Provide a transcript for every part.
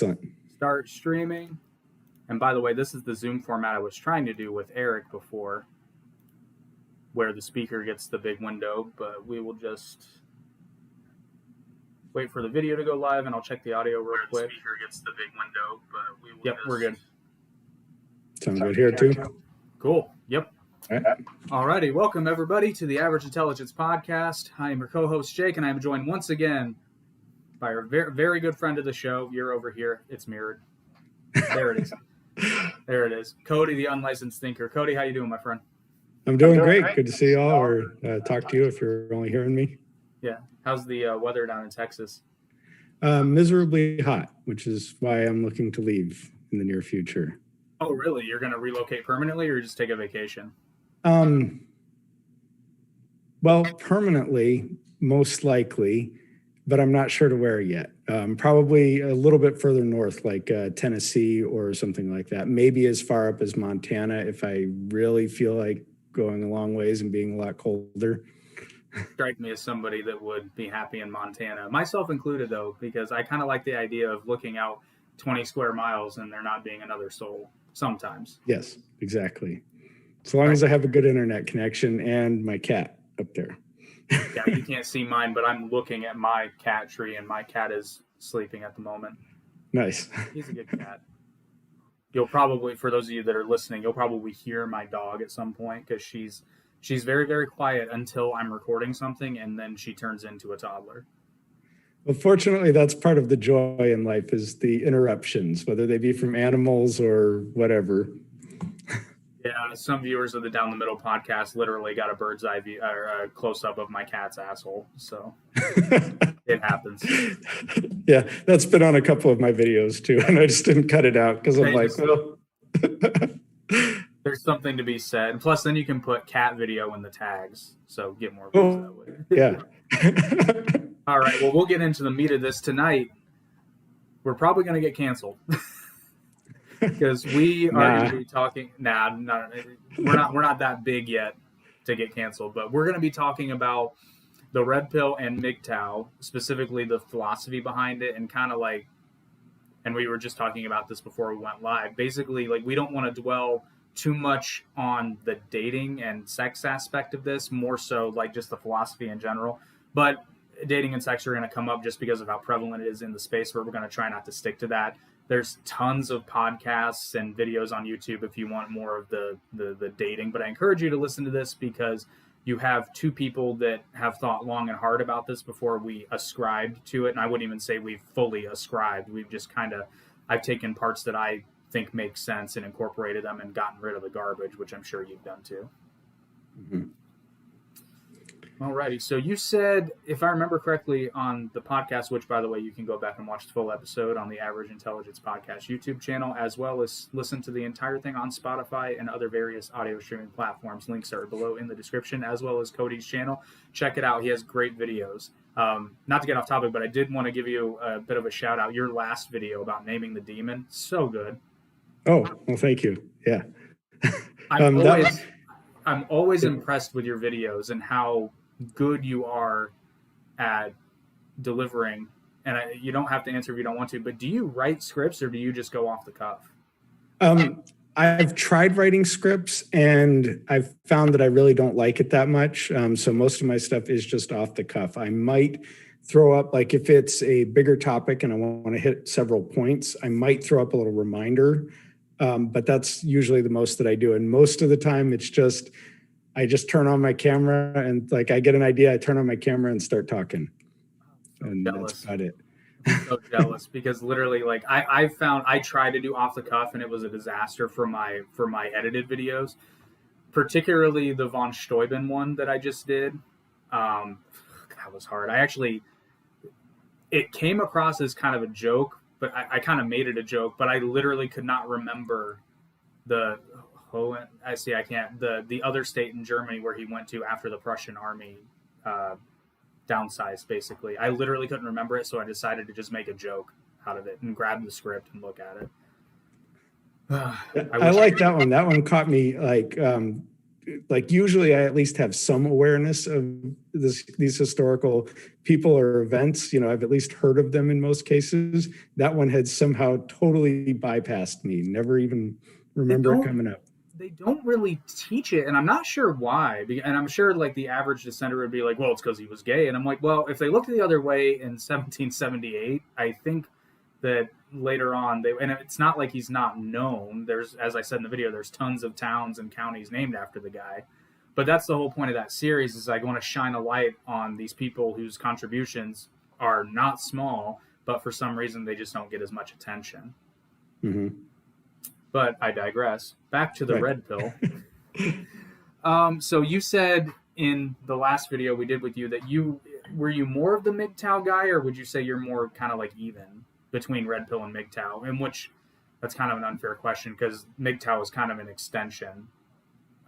Excellent. Start streaming. And by the way, this is the Zoom format I was trying to do with Eric before, where the speaker gets the big window, but we will just wait for the video to go live, and I'll check the audio real quick. The speaker gets the big window, but we will Yep, we're good. Sounds good here, too. Cool. Yep. All righty. Welcome, everybody, to the Average Intelligence Podcast. I am your co-host, Jake, and I am joined once again by a very, very good friend of the show. You're over here. It's mirrored. There it is. There it is. Cody, the unlicensed thinker. Cody, how you doing, my friend? I'm doing great. Good to see you all, or talk to you if you're only hearing me. Yeah. How's the weather down in Texas? Miserably hot, which is why I'm looking to leave in the near future. Oh, really? You're going to relocate permanently, or just take a vacation? Well, permanently, most likely, but I'm not sure to where yet. Probably a little bit further north, like Tennessee or something like that. Maybe as far up as Montana if I really feel like going a long ways and being a lot colder. Strike me as somebody that would be happy in Montana, myself included, though, because I kind of like the idea of looking out 20 square miles and there not being another soul sometimes. Yes, exactly. As long as I have a good internet connection and my cat up there. Yeah, you can't see mine, but I'm looking at my cat tree, and my cat is sleeping at the moment. Nice. He's a good cat. You'll probably, for those of you that are listening, you'll probably hear my dog at some point because she's very, very quiet until I'm recording something, and then she turns into a toddler. Well, fortunately, that's part of the joy in life is the interruptions, whether they be from animals or whatever. Yeah, some viewers of the Down the Middle podcast literally got a bird's eye view or a close-up of my cat's asshole, so it happens. Yeah, that's been on a couple of my videos too, and I just didn't cut it out because I'm like, well... There's something to be said. Plus, then you can put cat video in the tags, so get more views that way. Yeah. All right, well, we'll get into the meat of this tonight. We're probably going to get canceled. Because we are going to be talking. We're not that big yet to get canceled, but we're going to be talking about the red pill and MGTOW, specifically the philosophy behind it, and kind of like, and we were just talking about this before we went live. Basically, like, we don't want to dwell too much on the dating and sex aspect of this, more so like just the philosophy in general. But dating and sex are going to come up just because of how prevalent it is in the space, where we're going to try not to stick to that. There's tons of podcasts and videos on YouTube if you want more of the dating. But I encourage you to listen to this because you have two people that have thought long and hard about this before we ascribed to it. And I wouldn't even say we've fully ascribed. We've just I've taken parts that I think make sense and incorporated them and gotten rid of the garbage, which I'm sure you've done too. Mm-hmm. Alrighty, so you said, if I remember correctly, on the podcast, which, by the way, you can go back and watch the full episode on the Average Intelligence Podcast YouTube channel, as well as listen to the entire thing on Spotify and other various audio streaming platforms. Links are below in the description, as well as Cody's channel. Check it out. He has great videos. Not to get off topic, but I did want to give you a bit of a shout out. Your last video about naming the demon, so good. Oh, well, thank you. Yeah. I'm always impressed with your videos and how good you are at delivering. And you don't have to answer if you don't want to, but do you write scripts or do you just go off the cuff? I've tried writing scripts and I've found that I really don't like it that much. So most of my stuff is just off the cuff. I might throw up, like if it's a bigger topic and I want to hit several points, I might throw up a little reminder. But that's usually the most that I do. And most of the time it's just, I just turn on my camera and like I get an idea, I turn on my camera and start talking. And that's about it. I'm so jealous because literally, like I found I tried to do off the cuff and it was a disaster for my edited videos, particularly the von Steuben one that I just did. That was hard. It came across as kind of a joke, but I kind of made it a joke. But I literally could not remember the other state in Germany where he went to after the Prussian army downsized, basically. I literally couldn't remember it, so I decided to just make a joke out of it and grab the script and look at it. I like that one. That one caught me, like, like usually I at least have some awareness of these historical people or events. I've at least heard of them in most cases. That one had somehow totally bypassed me. Never even remember it coming up. They don't really teach it, and I'm not sure why. And I'm sure like the average dissenter would be like, well, it's because he was gay. And I'm like, well, if they looked the other way in 1778, I think that later on and it's not like he's not known. There's, as I said in the video, there's tons of towns and counties named after the guy. But that's the whole point of that series, is I want to shine a light on these people whose contributions are not small, but for some reason they just don't get as much attention. Mm-hmm. But I digress. Back to the red pill. So you said in the last video we did with you that were you more of the MGTOW guy, or would you say you're more kind of like even between red pill and MGTOW? In which that's kind of an unfair question, because MGTOW is kind of an extension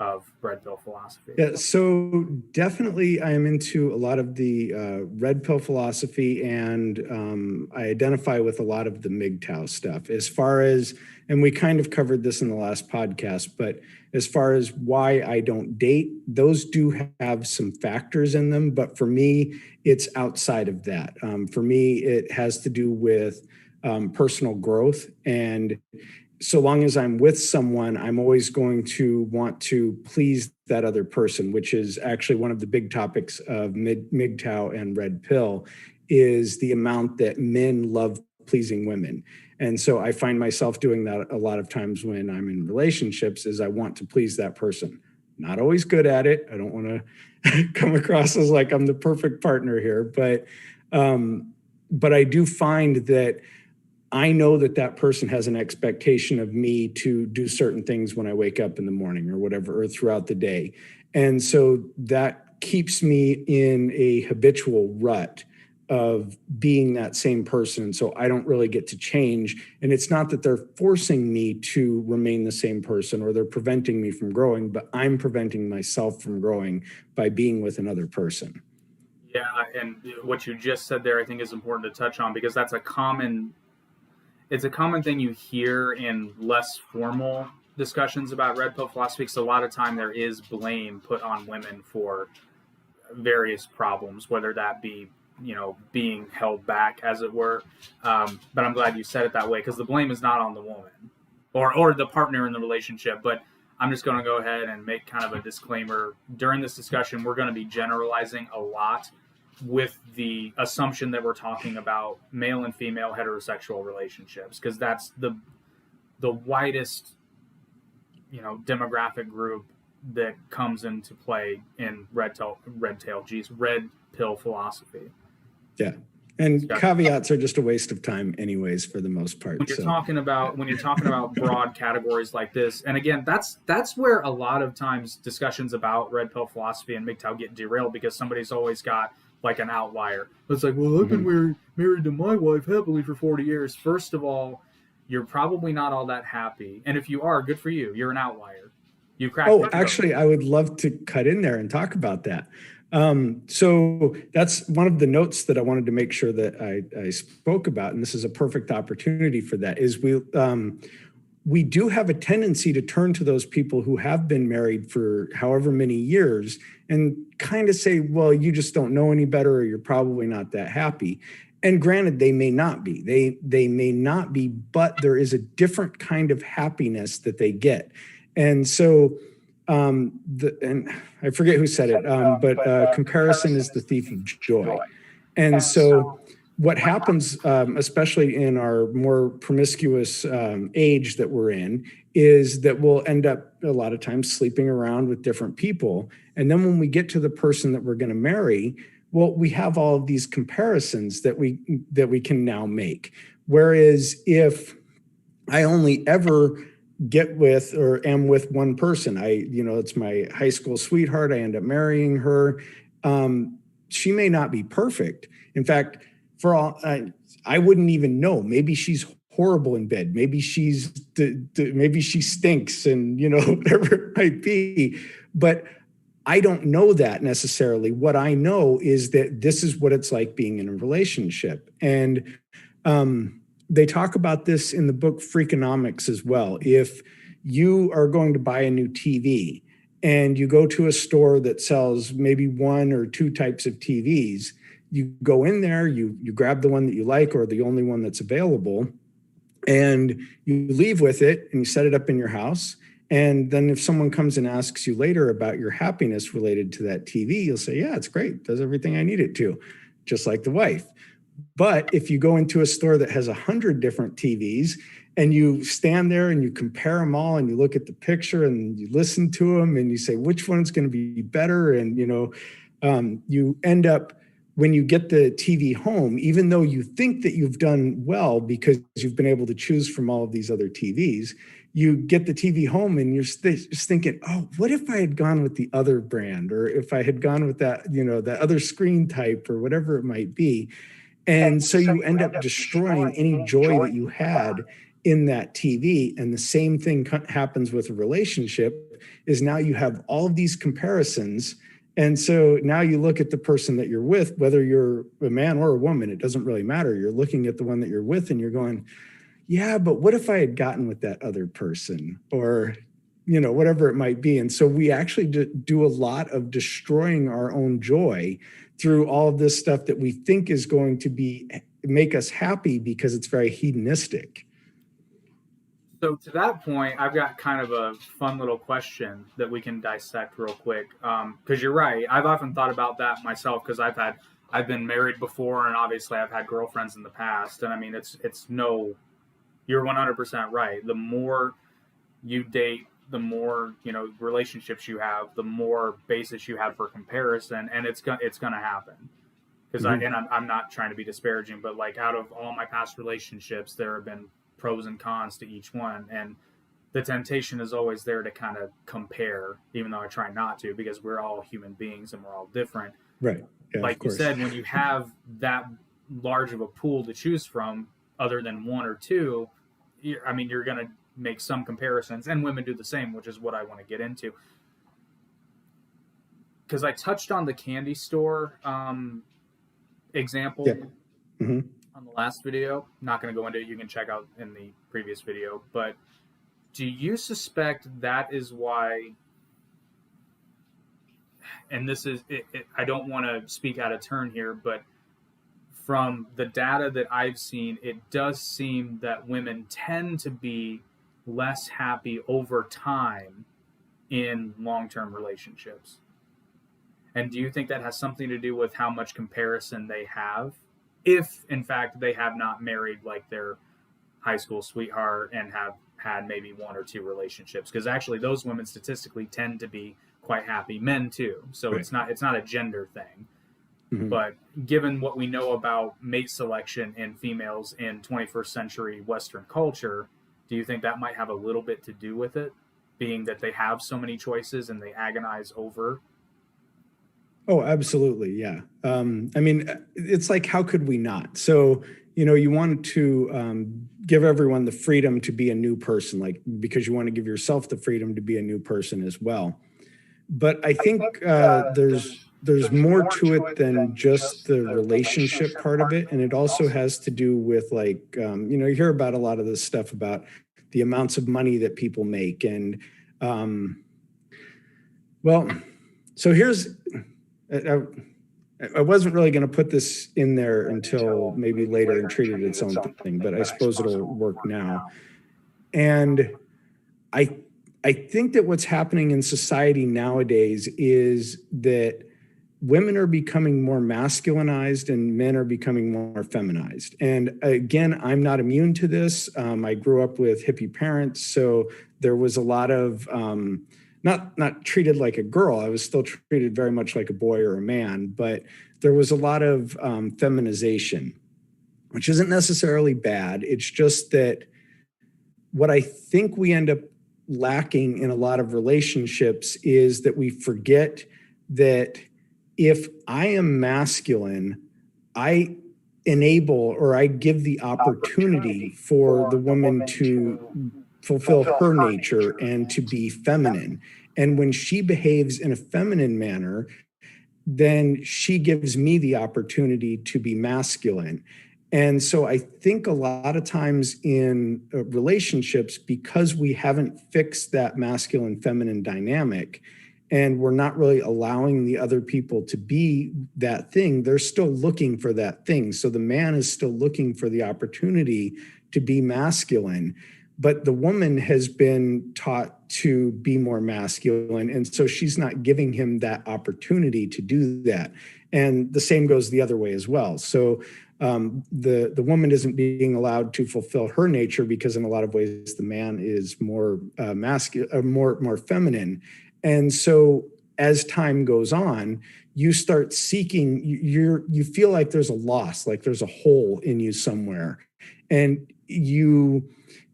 of red pill philosophy. Yeah, so definitely I am into a lot of the red pill philosophy, and I identify with a lot of the MGTOW stuff. As far as, and we kind of covered this in the last podcast, but as far as why I don't date, those do have some factors in them. But for me, it's outside of that. For me, it has to do with personal growth. And so long as I'm with someone, I'm always going to want to please that other person, which is actually one of the big topics of MGTOW and red pill, is the amount that men love pleasing women. And so I find myself doing that a lot of times when I'm in relationships, is I want to please that person. Not always good at it. I don't want to come across as like I'm the perfect partner here, but I do find that I know that person has an expectation of me to do certain things when I wake up in the morning or whatever, or throughout the day. And so that keeps me in a habitual rut of being that same person. So I don't really get to change. And it's not that they're forcing me to remain the same person or they're preventing me from growing, but I'm preventing myself from growing by being with another person. Yeah. And what you just said there, I think is important to touch on, because that's a common thing you hear in less formal discussions about red pill philosophy, because a lot of time there is blame put on women for various problems, whether that be, being held back, as it were. But I'm glad you said it that way, because the blame is not on the woman or the partner in the relationship. But I'm just going to go ahead and make kind of a disclaimer. During this discussion, we're going to be generalizing a lot, with the assumption that we're talking about male and female heterosexual relationships, because that's the widest, demographic group that comes into play in red pill philosophy. Yeah. And caveats are just a waste of time anyways, for the most part. When you're talking about broad categories like this, and again, that's where a lot of times discussions about red pill philosophy and MGTOW get derailed, because somebody's always got like an outlier. It's like, well, I've been married to my wife happily for 40 years. First of all, you're probably not all that happy. And if you are, good for you. You're an outlier. You cracked. Oh, actually, I would love to cut in there and talk about that. So that's one of the notes that I wanted to make sure that I spoke about, and this is a perfect opportunity for that, is we do have a tendency to turn to those people who have been married for however many years and kind of say, well, you just don't know any better, or you're probably not that happy. And granted, they may not be. They may not be, but there is a different kind of happiness that they get. And so and I forget who said it, but comparison is the thief of joy. And so what happens, especially in our more promiscuous age that we're in, is that we'll end up a lot of times sleeping around with different people. And then when we get to the person that we're going to marry, well, we have all of these comparisons that we can now make. Whereas if I only ever get with or am with one person, it's my high school sweetheart, I end up marrying her. She may not be perfect. In fact, for all I wouldn't even know. Maybe she's horrible in bed. Maybe maybe she stinks, and whatever it might be. But I don't know that necessarily. What I know is that this is what it's like being in a relationship. And they talk about this in the book Freakonomics as well. If you are going to buy a new TV and you go to a store that sells maybe one or two types of TVs, you go in there, you grab the one that you like or the only one that's available, and you leave with it and you set it up in your house. And then if someone comes and asks you later about your happiness related to that TV, you'll say, yeah, it's great. It does everything I need it to, just like the wife. But if you go into a store that has 100 different TVs and you stand there and you compare them all and you look at the picture and you listen to them and you say, which one's going to be better? And, you end up, when you get the TV home, even though you think that you've done well because you've been able to choose from all of these other TVs, you get the TV home and you're just thinking, oh, what if I had gone with the other brand, or if I had gone with that, that other screen type or whatever it might be. And so you end up destroying any joy that you had in that TV. And the same thing happens with a relationship, is now you have all of these comparisons. And so now you look at the person that you're with, whether you're a man or a woman, it doesn't really matter. You're looking at the one that you're with and you're going, yeah, but what if I had gotten with that other person, or, whatever it might be. And so we actually do a lot of destroying our own joy through all of this stuff that we think is going to make us happy because it's very hedonistic. So to that point, I've got kind of a fun little question that we can dissect real quick. Because you're right. I've often thought about that myself, because I've been married before, and obviously I've had girlfriends in the past. And I mean, you're 100% right. The more you date, the more, relationships you have, the more basis you have for comparison, and it's going to happen. Because I'm not trying to be disparaging, but like, out of all my past relationships, there have been pros and cons to each one, and the temptation is always there to kind of compare, even though I try not to, because we're all human beings and we're all different. Right. Yeah, like you said, when you have that large of a pool to choose from, other than one or two, you're going to make some comparisons, and women do the same, which is what I want to get into. Because I touched on the candy store example on the last video. Not going to go into it. You can check out in the previous video. But do you suspect that is why, and this is, I don't want to speak out of turn here, but from the data that I've seen, it does seem that women tend to be less happy over time in long-term relationships. And do you think that has something to do with how much comparison they have, if in fact they have not married like their high school sweetheart and have had maybe one or two relationships? Because actually those women statistically tend to be quite happy, men too. So right. It's not a gender thing. Mm-hmm. But given what we know about mate selection in females in 21st century Western culture, do you think that might have a little bit to do with it, being that they have so many choices and they agonize over? Oh, absolutely. Yeah. It's like, how could we not? So, you want to give everyone the freedom to be a new person, because you want to give yourself the freedom to be a new person as well. But I think there's more to it than just the relationship part of it. And it also has to do with you hear about a lot of this stuff about the amounts of money that people make. And so here's, I wasn't really going to put this in there until maybe later and treat it its own thing, but I suppose it'll work now. And I think that what's happening in society nowadays is that women are becoming more masculinized and men are becoming more feminized. And again, I'm not immune to this. I grew up with hippie parents, so there was a lot of not treated like a girl. I was still treated very much like a boy or a man, but there was a lot of feminization, which isn't necessarily bad. It's just that what I think we end up lacking in a lot of relationships is that we forget that if I am masculine, I enable or I give the opportunity for the woman to fulfill her nature and to be feminine. And when she behaves in a feminine manner, then she gives me the opportunity to be masculine. And so I think a lot of times in relationships, because we haven't fixed that masculine feminine dynamic, and we're not really allowing the other people to be that thing, they're still looking for that thing. So the man is still looking for the opportunity to be masculine, but the woman has been taught to be more masculine. And so she's not giving him that opportunity to do that. And the same goes the other way as well. So the woman isn't being allowed to fulfill her nature because in a lot of ways the man is more masculine, more feminine. And so as time goes on, you start seeking, you feel like there's a loss, like there's a hole in you somewhere. And you,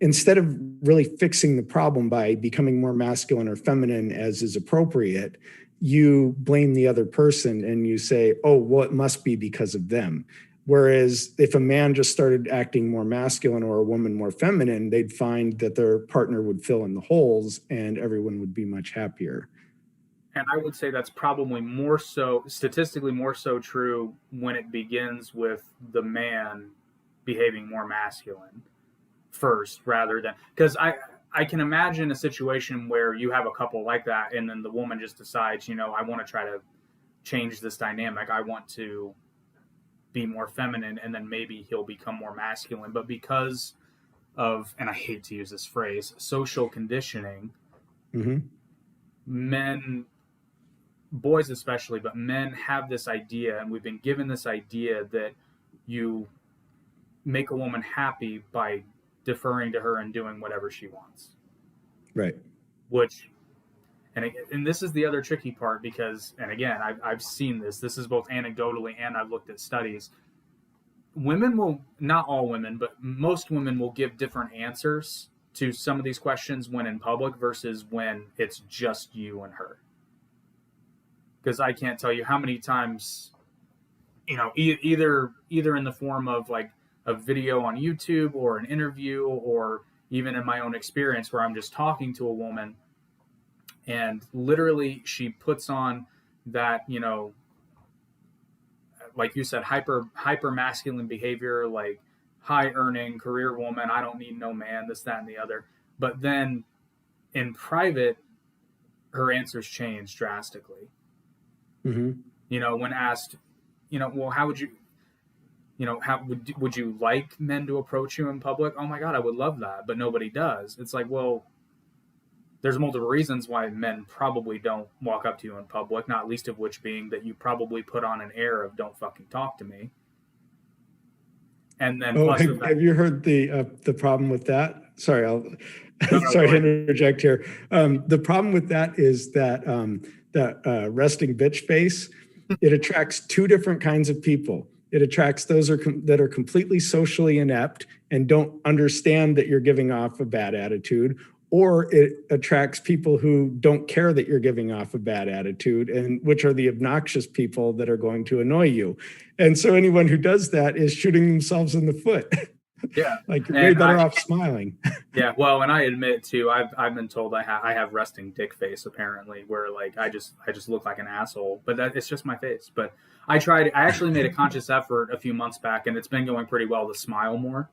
instead of really fixing the problem by becoming more masculine or feminine as is appropriate, you blame the other person and you say, oh, well, it must be because of them. Whereas if a man just started acting more masculine or a woman more feminine, they'd find that their partner would fill in the holes and everyone would be much happier. And I would say that's probably more so, statistically more so true when it begins with the man behaving more masculine first rather than, because I can imagine a situation where you have a couple like that and then the woman just decides, I want to try to change this dynamic. I want to be more feminine, and then maybe he'll become more masculine. But because of, and I hate to use this phrase, social conditioning, men, boys especially, but men have this idea, and we've been given this idea that you make a woman happy by deferring to her and doing whatever she wants. Right. Which, and this is the other tricky part because, and again, I've seen this. This is both anecdotally and I've looked at studies. Women will, not all women, but most women will give different answers to some of these questions when in public versus when it's just you and her. Because I can't tell you how many times, either in the form of like a video on YouTube or an interview, or even in my own experience where I'm just talking to a woman and literally she puts on that, like you said, hyper masculine behavior, like high earning career woman. I don't need no man, this, that, and the other. But then in private, her answers change drastically. When asked, well, how would you, how would you like men to approach you in public? Oh my God, I would love that, but nobody does. It's like, well, there's multiple reasons why men probably don't walk up to you in public, not least of which being that you probably put on an air of don't fucking talk to me. And then have you heard the problem with that? Sorry, sorry to interject here. The problem with that is that that resting bitch face, it attracts two different kinds of people. It attracts those that are completely socially inept and don't understand that you're giving off a bad attitude, or it attracts people who don't care that you're giving off a bad attitude, and which are the obnoxious people that are going to annoy you. And so anyone who does that is shooting themselves in the foot. Yeah. Like, you're way better off smiling. Yeah. Well, and I admit too, I've been told I have resting dick face apparently, where like I just look like an asshole, but it's just my face. But I actually made a conscious effort a few months back, and it's been going pretty well to smile more.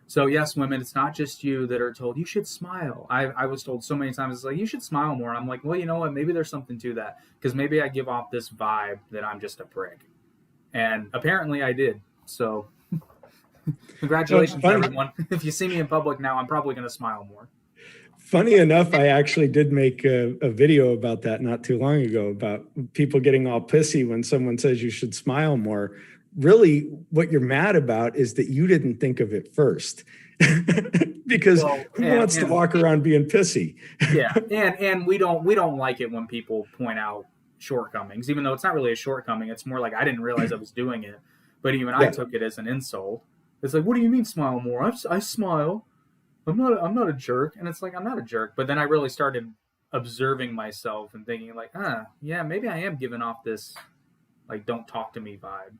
So yes, women, it's not just you that are told you should smile. I was told so many times, it's like, you should smile more. I'm like, well, you know what? Maybe there's something to that, because maybe I give off this vibe that I'm just a prick. And apparently I did. So congratulations, everyone. If you see me in public now, I'm probably going to smile more. Funny enough, I actually did make a video about that not too long ago, about people getting all pissy when someone says you should smile more. Really, what you're mad about is that you didn't think of it first. Because who wants to walk around being pissy? Yeah, and we don't like it when people point out shortcomings, even though it's not really a shortcoming. It's more like, I didn't realize I was doing it, but even I took it as an insult. It's like, what do you mean smile more? I smile. I'm not a jerk. And it's like, I'm not a jerk. But then I really started observing myself and thinking like, yeah, maybe I am giving off this like don't talk to me vibe.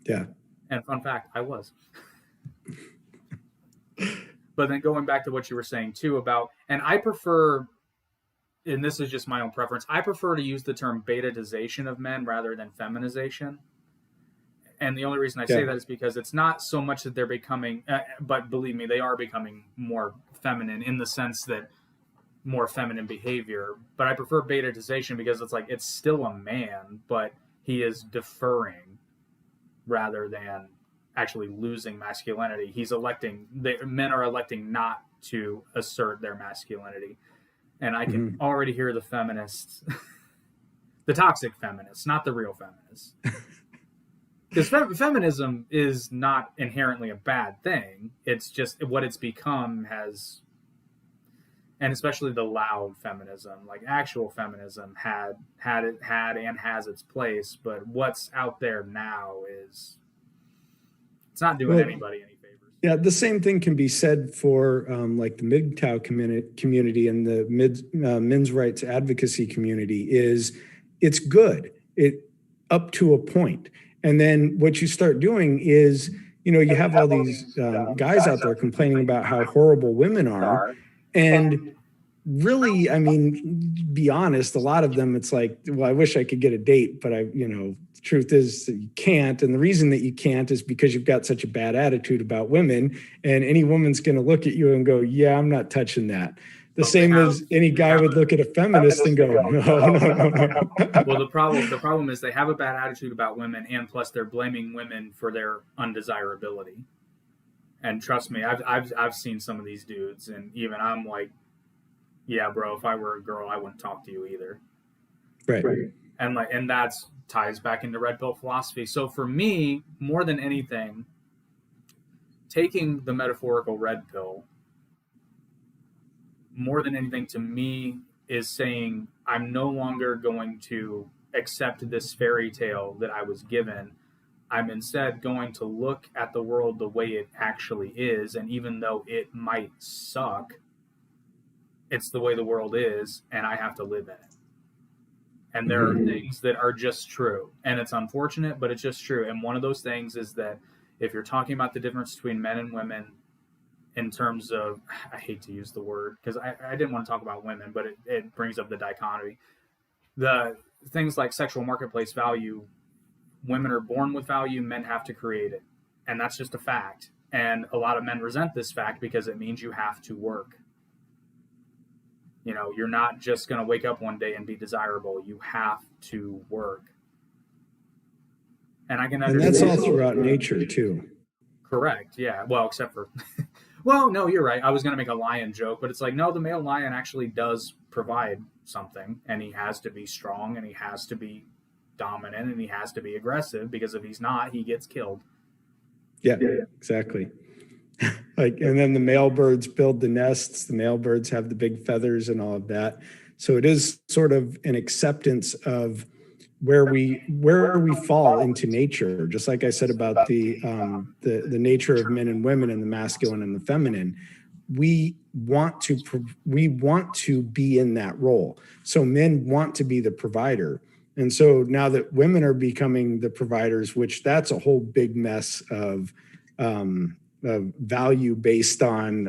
Yeah. And fun fact, I was. But then going back to what you were saying too about, and I prefer, and this is just my own preference, I prefer to use the term betatization of men rather than feminization. And the only reason I say that is because it's not so much that they're becoming, but believe me, they are becoming more feminine in the sense that more feminine behavior. But I prefer betaization because it's like it's still a man, but he is deferring rather than actually losing masculinity. Men are electing not to assert their masculinity. And I can already hear the feminists, the toxic feminists, not the real feminists. Because feminism is not inherently a bad thing. It's just what it's become has, and especially the loud feminism, like actual feminism had and has its place. But what's out there now is, it's not doing anybody any favors. Yeah, the same thing can be said for like the MGTOW community and the men's rights advocacy community. Is it's good up to a point. And then what you start doing is, you have all these guys out there complaining about how horrible women are. And really, I mean, be honest, a lot of them, it's like, well, I wish I could get a date, but the truth is that you can't. And the reason that you can't is because you've got such a bad attitude about women. And any woman's going to look at you and go, yeah, I'm not touching that. The same as any guy would look at a feminist and go, no. Well, the problem is they have a bad attitude about women, and plus they're blaming women for their undesirability. And trust me, I've seen some of these dudes, and even I'm like, yeah, bro, if I were a girl, I wouldn't talk to you either. Right. And that's ties back into red pill philosophy. So for me, more than anything, taking the metaphorical red pill, more than anything to me, is saying I'm no longer going to accept this fairy tale that I was given. I'm instead going to look at the world the way it actually is. And even though it might suck, it's the way the world is, and I have to live in it. And there are things that are just true. And it's unfortunate, but it's just true. And one of those things is that if you're talking about the difference between men and women in terms of, I hate to use the word because I didn't want to talk about women, but it brings up the dichotomy. The things like sexual marketplace value, women are born with value, men have to create it. And that's just a fact. And a lot of men resent this fact because it means you have to work. You're not just going to wake up one day and be desirable. You have to work. And I can understand. And that's all throughout nature too. Correct. Yeah. Well, except for, well, no, you're right. I was going to make a lion joke, but it's like, no, the male lion actually does provide something, and he has to be strong, and he has to be dominant, and he has to be aggressive, because if he's not, he gets killed. Yeah. Exactly. And then the male birds build the nests, the male birds have the big feathers and all of that. So it is sort of an acceptance of where we fall into nature. Just like I said about the nature of men and women and the masculine and the feminine, we want to be in that role. So men want to be the provider. And so now that women are becoming the providers, which that's a whole big mess of value based on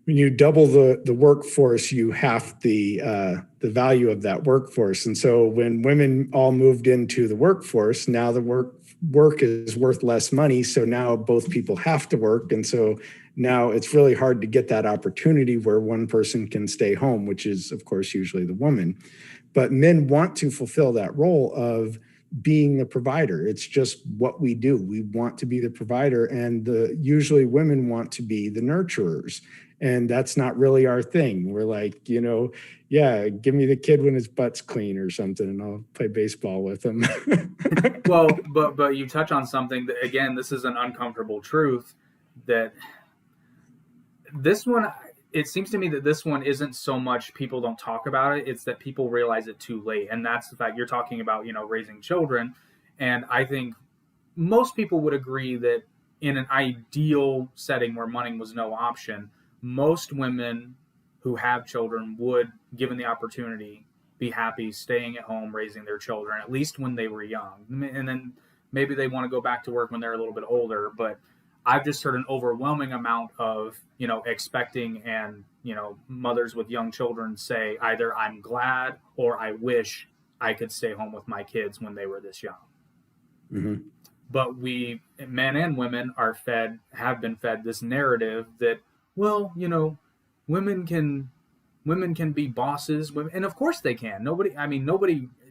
when you double the workforce, you half the value of that workforce. And so when women all moved into the workforce, now the work is worth less money. So now both people have to work. And so now it's really hard to get that opportunity where one person can stay home, which is, of course, usually the woman. But men want to fulfill that role of being the provider. It's just what we do. We want to be the provider, and usually women want to be the nurturers. And that's not really our thing. We're like, yeah, give me the kid when his butt's clean or something, and I'll play baseball with him. Well, but you touch on something that, again, this is an uncomfortable truth, that this one, it seems to me that this one isn't so much people don't talk about it, it's that people realize it too late. And that's the fact. You're talking about, raising children. And I think most people would agree that in an ideal setting where money was no option, most women who have children would, given the opportunity, be happy staying at home raising their children, at least when they were young. And then maybe they want to go back to work when they're a little bit older. But I've just heard an overwhelming amount of, expecting and, mothers with young children say either I'm glad or I wish I could stay home with my kids when they were this young. Mm-hmm. But we, men and women, have been fed this narrative that, well, women can Women can be bosses, and of course they can.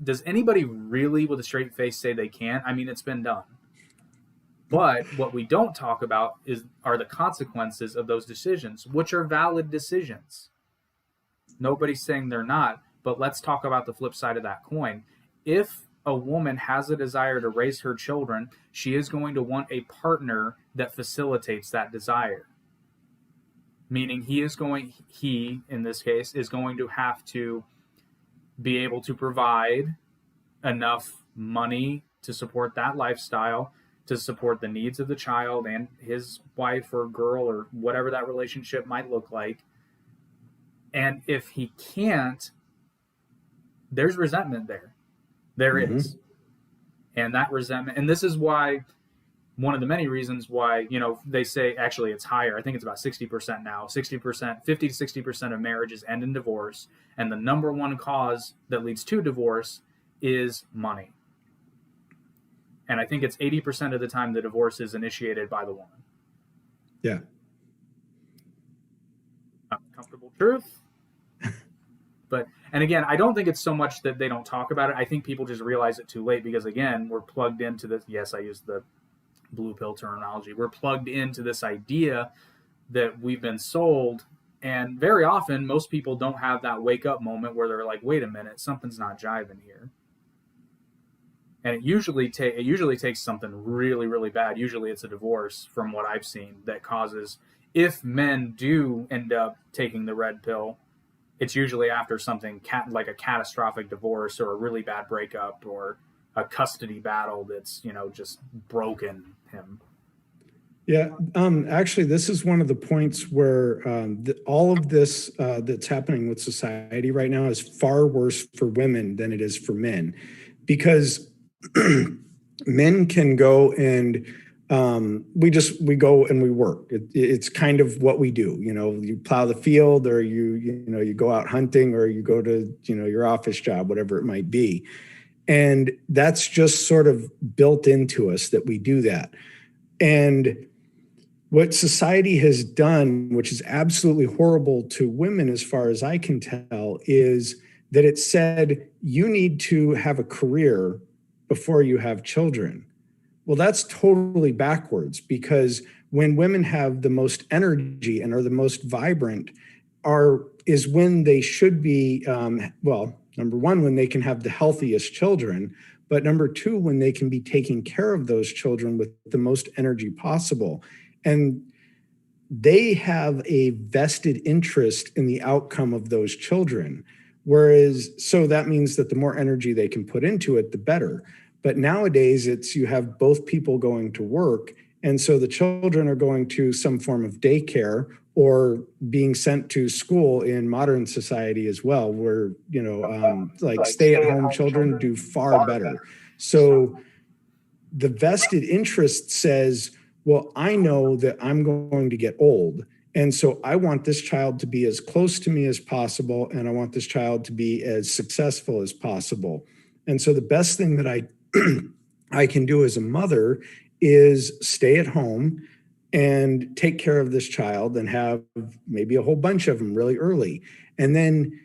Does anybody really with a straight face say they can't? I mean, it's been done. But what we don't talk about are the consequences of those decisions, which are valid decisions. Nobody's saying they're not, but let's talk about the flip side of that coin. If a woman has a desire to raise her children, she is going to want a partner that facilitates that desire. Meaning he, in this case, is going to have to be able to provide enough money to support that lifestyle, to support the needs of the child and his wife or girl or whatever that relationship might look like. And if he can't, there's resentment there. There is. And that resentment, and this is why, one of the many reasons why, they say, actually it's higher. I think it's about 60% now. 60%, 50 to 60% of marriages end in divorce. And the number one cause that leads to divorce is money. And I think it's 80% of the time the divorce is initiated by the woman. Yeah. Uncomfortable truth. And again, I don't think it's so much that they don't talk about it. I think people just realize it too late because, again, we're plugged into this. Yes, I use the blue pill terminology. We're plugged into this idea that we've been sold. And very often, most people don't have that wake up moment where they're like, wait a minute, something's not jiving here. And it usually takes something really, really bad. Usually it's a divorce, from what I've seen, that causes, if men do end up taking the red pill, it's usually after something like a catastrophic divorce or a really bad breakup or a custody battle that's, just broken him. Yeah. Actually, this is one of the points where all of this that's happening with society right now is far worse for women than it is for men, because men can go and we go and we work. It's kind of what we do. You plow the field, or you go out hunting, or you go to your office job, whatever it might be. And that's just sort of built into us that we do that. And what society has done, which is absolutely horrible to women as far as I can tell, is that it said you need to have a career before you have children. Well, that's totally backwards, because when women have the most energy and are the most vibrant is when they should be, number one, when they can have the healthiest children, but number two, when they can be taking care of those children with the most energy possible. And they have a vested interest in the outcome of those children. So that means that the more energy they can put into it, the better. But nowadays you have both people going to work. And so the children are going to some form of daycare or being sent to school in modern society as well, where, stay-at-home children do far better. So the vested interest says, well, I know that I'm going to get old. And so I want this child to be as close to me as possible. And I want this child to be as successful as possible. And so the best thing that I can do as a mother is stay at home and take care of this child and have maybe a whole bunch of them really early. And then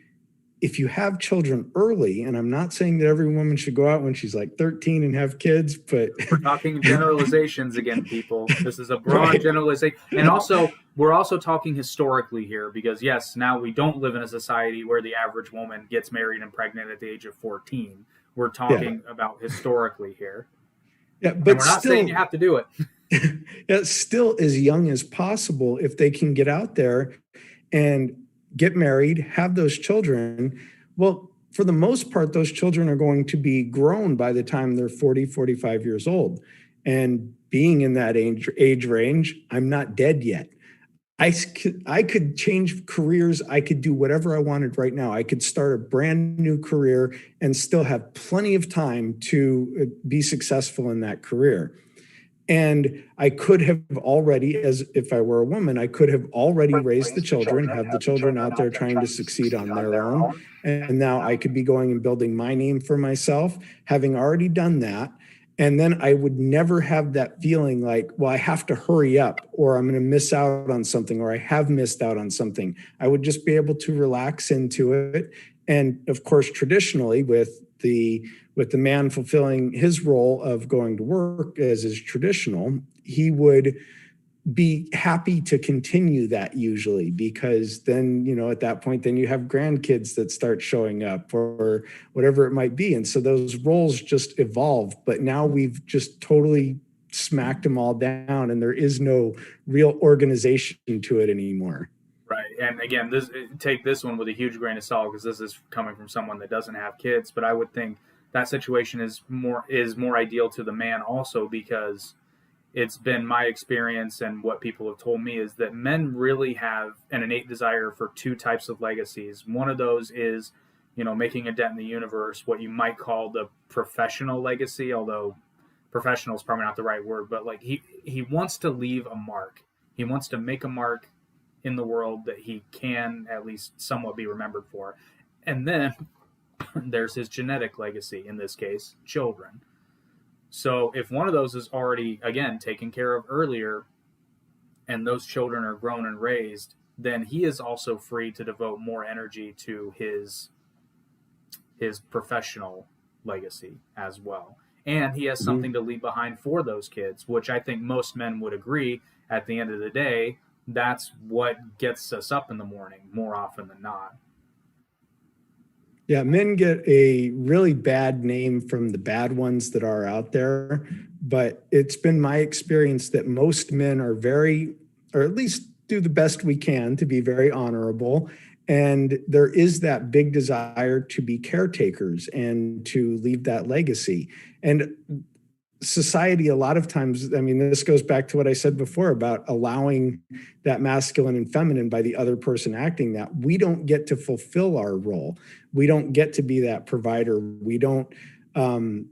if you have children early, and I'm not saying that every woman should go out when she's like 13 and have kids, but we're talking generalizations again, people. This is a broad generalization. And also, we're also talking historically here, because yes, now we don't live in a society where the average woman gets married and pregnant at the age of 14. We're talking about historically here. Yeah, but and we're not saying you have to do it. Yeah, still as young as possible, if they can get out there and get married, have those children. Well, for the most part, those children are going to be grown by the time they're 40, 45 years old. And being in that age range, I'm not dead yet. I could change careers. I could do whatever I wanted right now. I could start a brand new career and still have plenty of time to be successful in that career. And I could have already, as if I were a woman, I could have already raised the children, have the children out there trying to succeed on their own. And now I could be going and building my name for myself, having already done that. And then I would never have that feeling like, well, I have to hurry up, or I'm going to miss out on something, or I have missed out on something. I would just be able to relax into it. And of course, traditionally with the man fulfilling his role of going to work as is traditional, he would be happy to continue that usually, because then, at that point, then you have grandkids that start showing up or whatever it might be. And so those roles just evolve, but now we've just totally smacked them all down, and there is no real organization to it anymore. Right. And again, take this one with a huge grain of salt, because this is coming from someone that doesn't have kids, but I would think that situation is more ideal to the man also, because it's been my experience, and what people have told me is that men really have an innate desire for two types of legacies. One of those is, making a dent in the universe, what you might call the professional legacy, although professional is probably not the right word, but like he wants to leave a mark. He wants to make a mark in the world that he can at least somewhat be remembered for. And then there's his genetic legacy, in this case, children. So if one of those is already, again, taken care of earlier, and those children are grown and raised, then he is also free to devote more energy to his professional legacy as well. And he has something to leave behind for those kids, which I think most men would agree at the end of the day, that's what gets us up in the morning more often than not. Yeah, men get a really bad name from the bad ones that are out there, but it's been my experience that most men are very, or at least do the best we can to be very honorable. And there is that big desire to be caretakers and to leave that legacy. And society, a lot of times, I mean, this goes back to what I said before about allowing that masculine and feminine by the other person acting that. We don't get to fulfill our role. We don't get to be that provider. We don't, the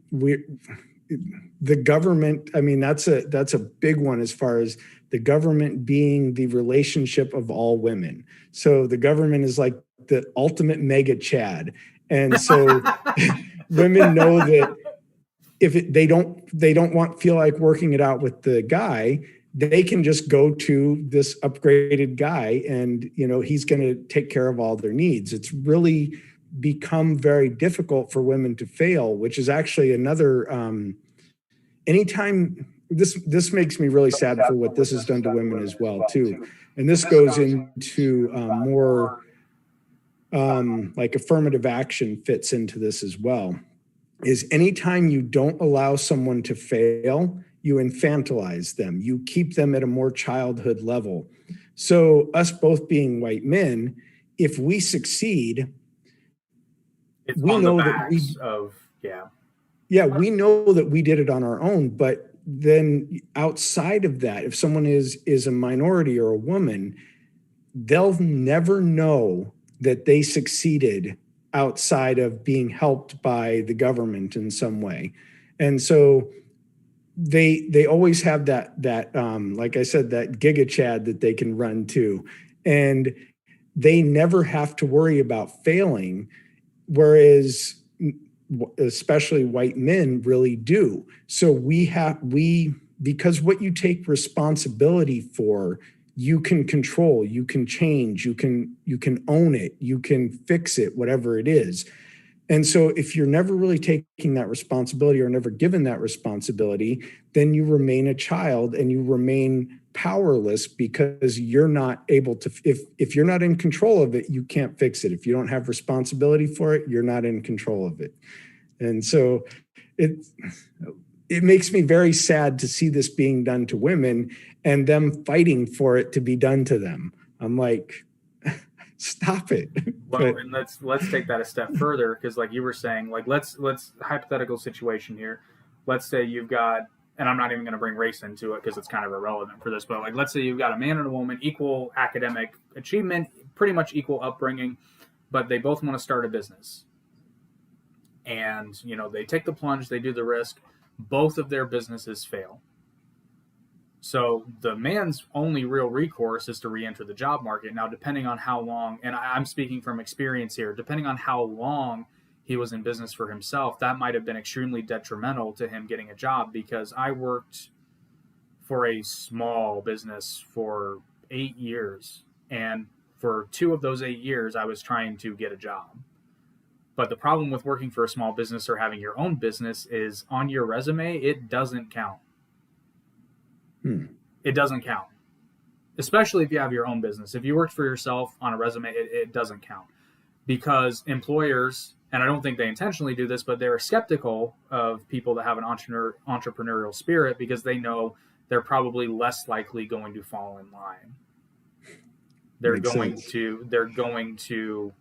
government, I mean, that's a big one as far as the government being the relationship of all women. So the government is like the ultimate mega Chad. And so women know that if they don't feel like working it out with the guy, they can just go to this upgraded guy, and he's going to take care of all their needs. It's really become very difficult for women to fail, which is actually another. Anytime this makes me really sad for what this has done to women as well too, and this goes into more like affirmative action fits into this as well. Is anytime you don't allow someone to fail, you infantilize them. You keep them at a more childhood level. So us both being white men, if we succeed, it's we know that we know that we did it on our own. But then outside of that, if someone is a minority or a woman, they'll never know that they succeeded outside of being helped by the government in some way. And so they always have that like I said, that giga Chad that they can run to, and they never have to worry about failing, whereas especially white men really do. So because what you take responsibility for, you can control, you can change, you can own it, you can fix it, whatever it is. And so if you're never really taking that responsibility or never given that responsibility, then you remain a child and you remain powerless, because you're not able to, if you're not in control of it, you can't fix it. If you don't have responsibility for it, you're not in control of it. And so it makes me very sad to see this being done to women and them fighting for it to be done to them. I'm like, stop it. Well, and let's take that a step further, because like you were saying, like let's hypothetical situation here. Let's say you've got, and I'm not even going to bring race into it because it's kind of irrelevant for this, but like let's say you've got a man and a woman, equal academic achievement, pretty much equal upbringing, but they both want to start a business. And, they take the plunge, they do the risk, both of their businesses fail. So the man's only real recourse is to re-enter the job market. Now, depending on how long, and I'm speaking from experience here, depending on how long he was in business for himself, that might have been extremely detrimental to him getting a job, because I worked for a small business for 8 years. And for 2 of those 8 years, I was trying to get a job. But the problem with working for a small business or having your own business is on your resume, it doesn't count. It doesn't count. Especially if you have your own business. If you worked for yourself on a resume, it doesn't count. Because employers, and I don't think they intentionally do this, but they're skeptical of people that have an entrepreneurial spirit, because they know they're probably less likely going to fall in line. They're going to,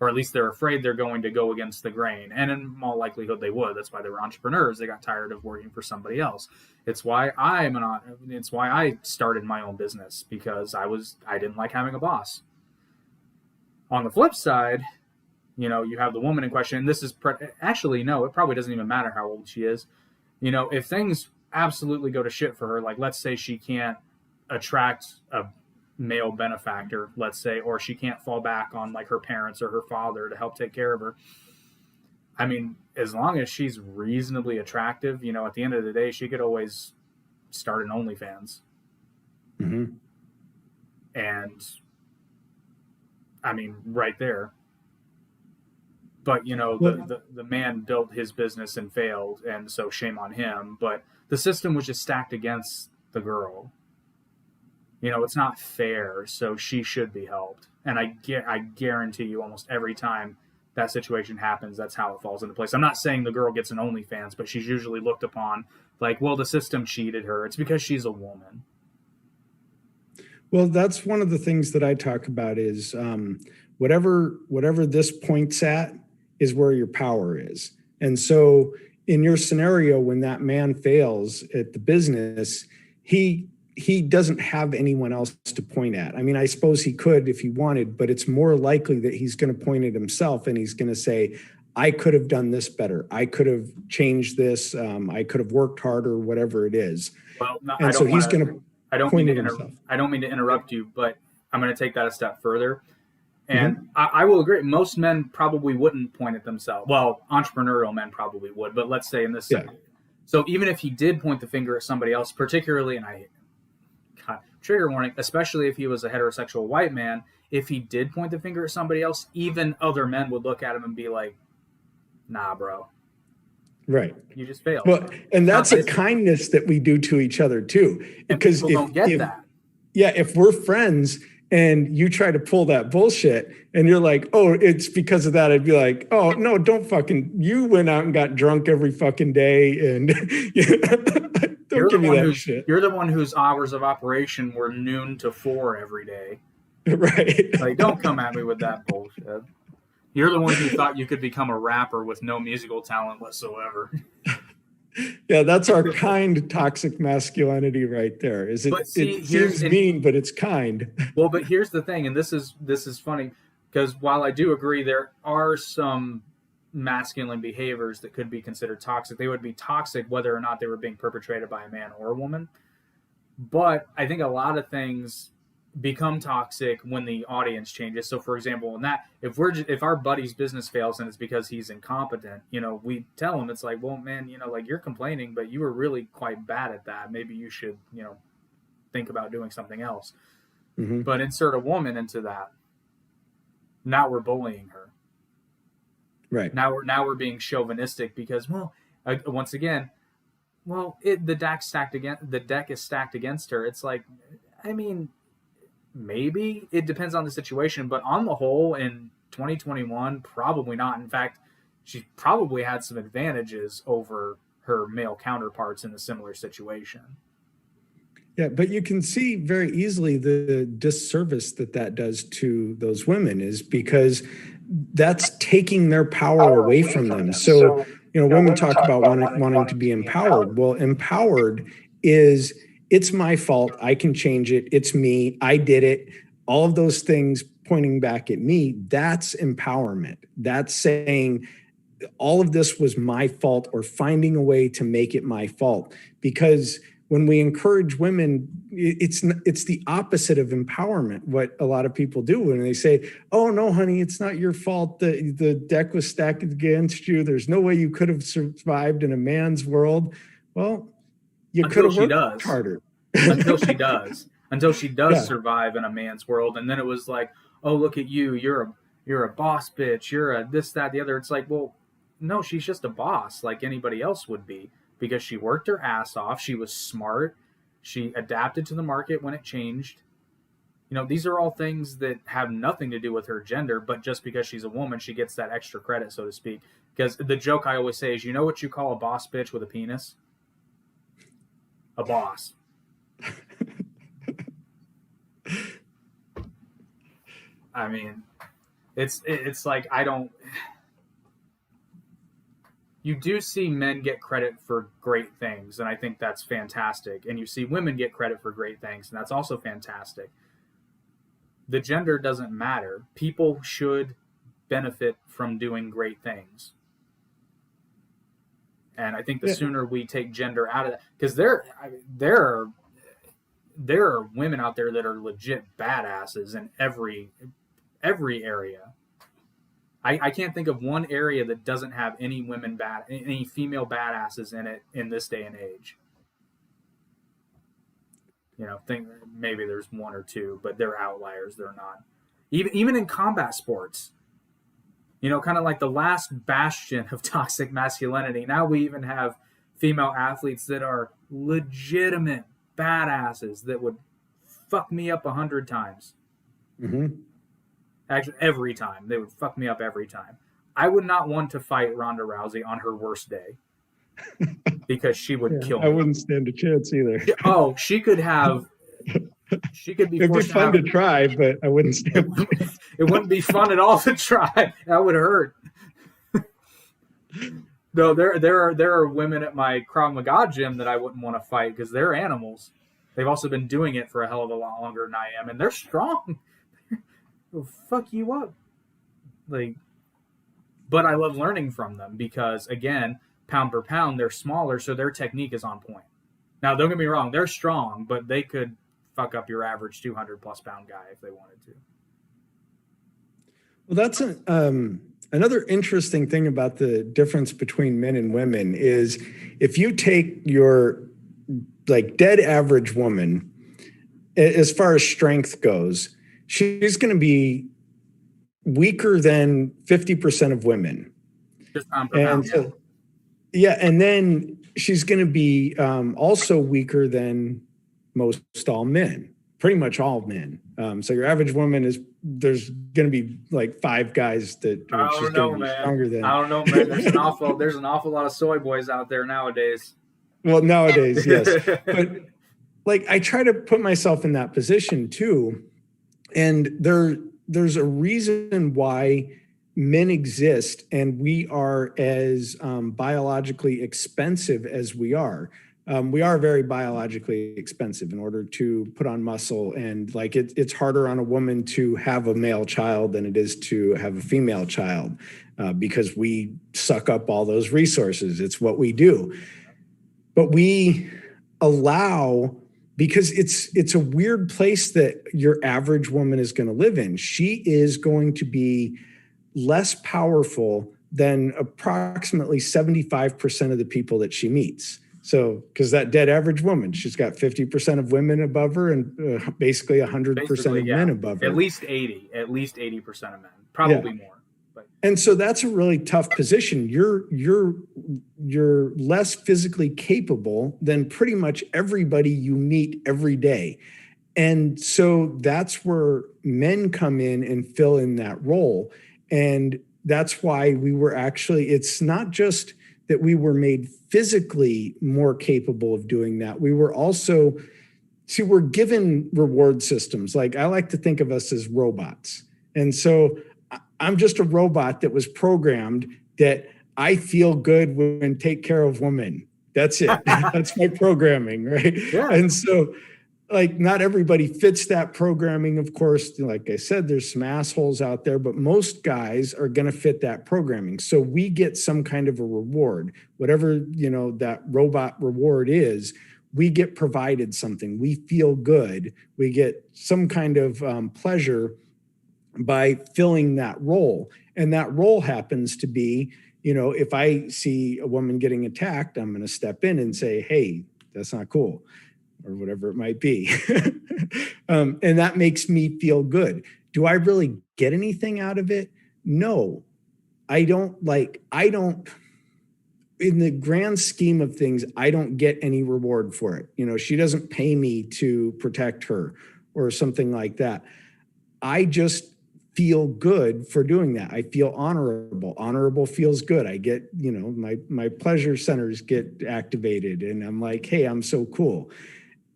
or at least they're afraid they're going to go against the grain. And in all likelihood, they would. That's why they were entrepreneurs. They got tired of working for somebody else. It's why I started my own business, because I didn't like having a boss. On the flip side, you have the woman in question, and this is actually, no, it probably doesn't even matter how old she is. If things absolutely go to shit for her, like let's say she can't attract a male benefactor, let's say, or she can't fall back on like her parents or her father to help take care of her. I mean, as long as she's reasonably attractive, at the end of the day, she could always start an OnlyFans. Mm-hmm. And I mean, right there. But, the man built his business and failed, and so shame on him. But the system was just stacked against the girl. It's not fair, so she should be helped. And I guarantee you almost every time that situation happens, that's how it falls into place. I'm not saying the girl gets an OnlyFans, but she's usually looked upon like, well, the system cheated her. It's because she's a woman. Well, that's one of the things that I talk about is whatever this points at is where your power is. And so in your scenario, when that man fails at the business, he doesn't have anyone else to point at. I mean, I suppose he could if he wanted, but it's more likely that he's going to point at himself and he's going to say, I could have done this better. I could have changed this. I could have worked harder, whatever it is. Well, no, and so he's going to point at himself. I don't mean to interrupt you, but I'm going to take that a step further. And I will agree. Most men probably wouldn't point at themselves. Well, entrepreneurial men probably would, but let's say in this second. So even if he did point the finger at somebody else, particularly, and trigger warning, especially if he was a heterosexual white man, if he did point the finger at somebody else, even other men would look at him and be like, nah, bro. Right. You just failed. Well, and that's a kindness that we do to each other too. Because people don't get that. Yeah, if we're friends and you try to pull that bullshit and you're like, oh, it's because of that, I'd be like, oh, no, you went out and got drunk every fucking day and don't give me that shit. You're the one whose hours of operation were noon to 4 every day. Right. Like, don't come at me with that bullshit. You're the one who thought you could become a rapper with no musical talent whatsoever. Yeah, that's our kind toxic masculinity right there. It seems mean, but it's kind. Well, but here's the thing, and this is funny, because while I do agree there are some masculine behaviors that could be considered toxic, they would be toxic whether or not they were being perpetrated by a man or a woman. But I think a lot of things become toxic when the audience changes. So, for example, in that, if our buddy's business fails and it's because he's incompetent, we tell him, it's like, well, man, like, you're complaining, but you were really quite bad at that. Maybe you should, think about doing something else. Mm-hmm. But insert a woman into that. Now we're bullying her. Right. Now we're being chauvinistic because, once again, the deck is stacked against her. It's like, I mean, maybe it depends on the situation, but on the whole, in 2021, probably not. In fact, she probably had some advantages over her male counterparts in a similar situation. Yeah, but you can see very easily the disservice that does to those women is because that's taking their power away from them. So, women talk about wanting to be empowered. Well, empowered is, it's my fault. I can change it. It's me. I did it. All of those things pointing back at me, that's empowerment. That's saying all of this was my fault or finding a way to make it my fault. Because when we encourage women, it's the opposite of empowerment. What a lot of people do when they say, "Oh no, honey, it's not your fault. The deck was stacked against you. There's no way you could have survived in a man's world." Well, you could have worked harder. Until she does. Until she does Yeah. survive in a man's world, and then it was like, "Oh, look at you. You're a boss bitch. You're a this, that, the other." It's like, well, no, she's just a boss like anybody else would be, because she worked her ass off. She was smart. She adapted to the market when it changed. You know, these are all things that have nothing to do with her gender, but just because she's a woman, she gets that extra credit, so to speak. Because the joke I always say is, you know what you call a boss bitch with a penis? A boss. I mean, it's like, I don't. You do see men get credit for great things, and I think that's fantastic. And you see women get credit for great things, and that's also fantastic. The gender doesn't matter. People should benefit from doing great things. And I think the sooner we take gender out of that, because there are women out there that are legit badasses in every area. I can't think of one area that doesn't have any female badasses in it in this day and age. You know, think maybe there's one or two, but they're outliers. They're not. Even in combat sports, you know, kind of like the last bastion of toxic masculinity. Now we even have female athletes that are legitimate badasses that would fuck me up 100 times. Mm-hmm. Actually, every time. They would fuck me up every time. I would not want to fight Ronda Rousey on her worst day, because she would kill me. I wouldn't stand a chance either. Oh, she could be. It'd be fun to try, but I wouldn't stand a chance. It wouldn't be fun at all to try. That would hurt. No, there are women at my Krav Maga gym that I wouldn't want to fight, because they're animals. They've also been doing it for a hell of a lot longer than I am, and they're strong. They'll fuck you up. But I love learning from them, because, again, pound per pound, they're smaller, so their technique is on point. Now, don't get me wrong, they're strong, but they could fuck up your average 200-plus pound guy if they wanted to. Well, that's another interesting thing about the difference between men and women is, if you take your dead average woman, as far as strength goes, she's going to be weaker than 50% of women. Just pound per pound, and then she's going to be also weaker than most all men, pretty much all men. So your average woman there's going to be like 5 guys that she's going to be stronger than. I don't know, man. There's an awful lot of soy boys out there nowadays. Well, nowadays, yes. But I try to put myself in that position too. And there's a reason why men exist, and we are as biologically expensive as we are. We are very biologically expensive in order to put on muscle, and it's harder on a woman to have a male child than it is to have a female child, because we suck up all those resources. It's what we do. But we allow, because it's a weird place that your average woman is going to live in. She is going to be less powerful than approximately 75% of the people that she meets. So, because that dead average woman, she's got 50% of women above her, and basically 100% of men above her. At least 80% of men, probably more. But. And so that's a really tough position. You're less physically capable than pretty much everybody you meet every day. And so that's where men come in and fill in that role. And that's why it's not just that we were made physically more capable of doing that. We were also, we're given reward systems. I like to think of us as robots. And so I'm just a robot that was programmed that I feel good when take care of women. That's it. That's my programming, right? Yeah. And so not everybody fits that programming. Of course, like I said, there's some assholes out there, but most guys are going to fit that programming. So we get some kind of a reward, whatever, that robot reward is. we get provided something, we feel good, we get some kind of pleasure by filling that role. And that role happens to be, if I see a woman getting attacked, I'm going to step in and say, hey, that's not cool, or whatever it might be. And that makes me feel good. Do I really get anything out of it? No, I don't. In the grand scheme of things, I don't get any reward for it. She doesn't pay me to protect her or something like that. I just feel good for doing that. I feel honorable. Honorable feels good. I get, my pleasure centers get activated and I'm like, hey, I'm so cool.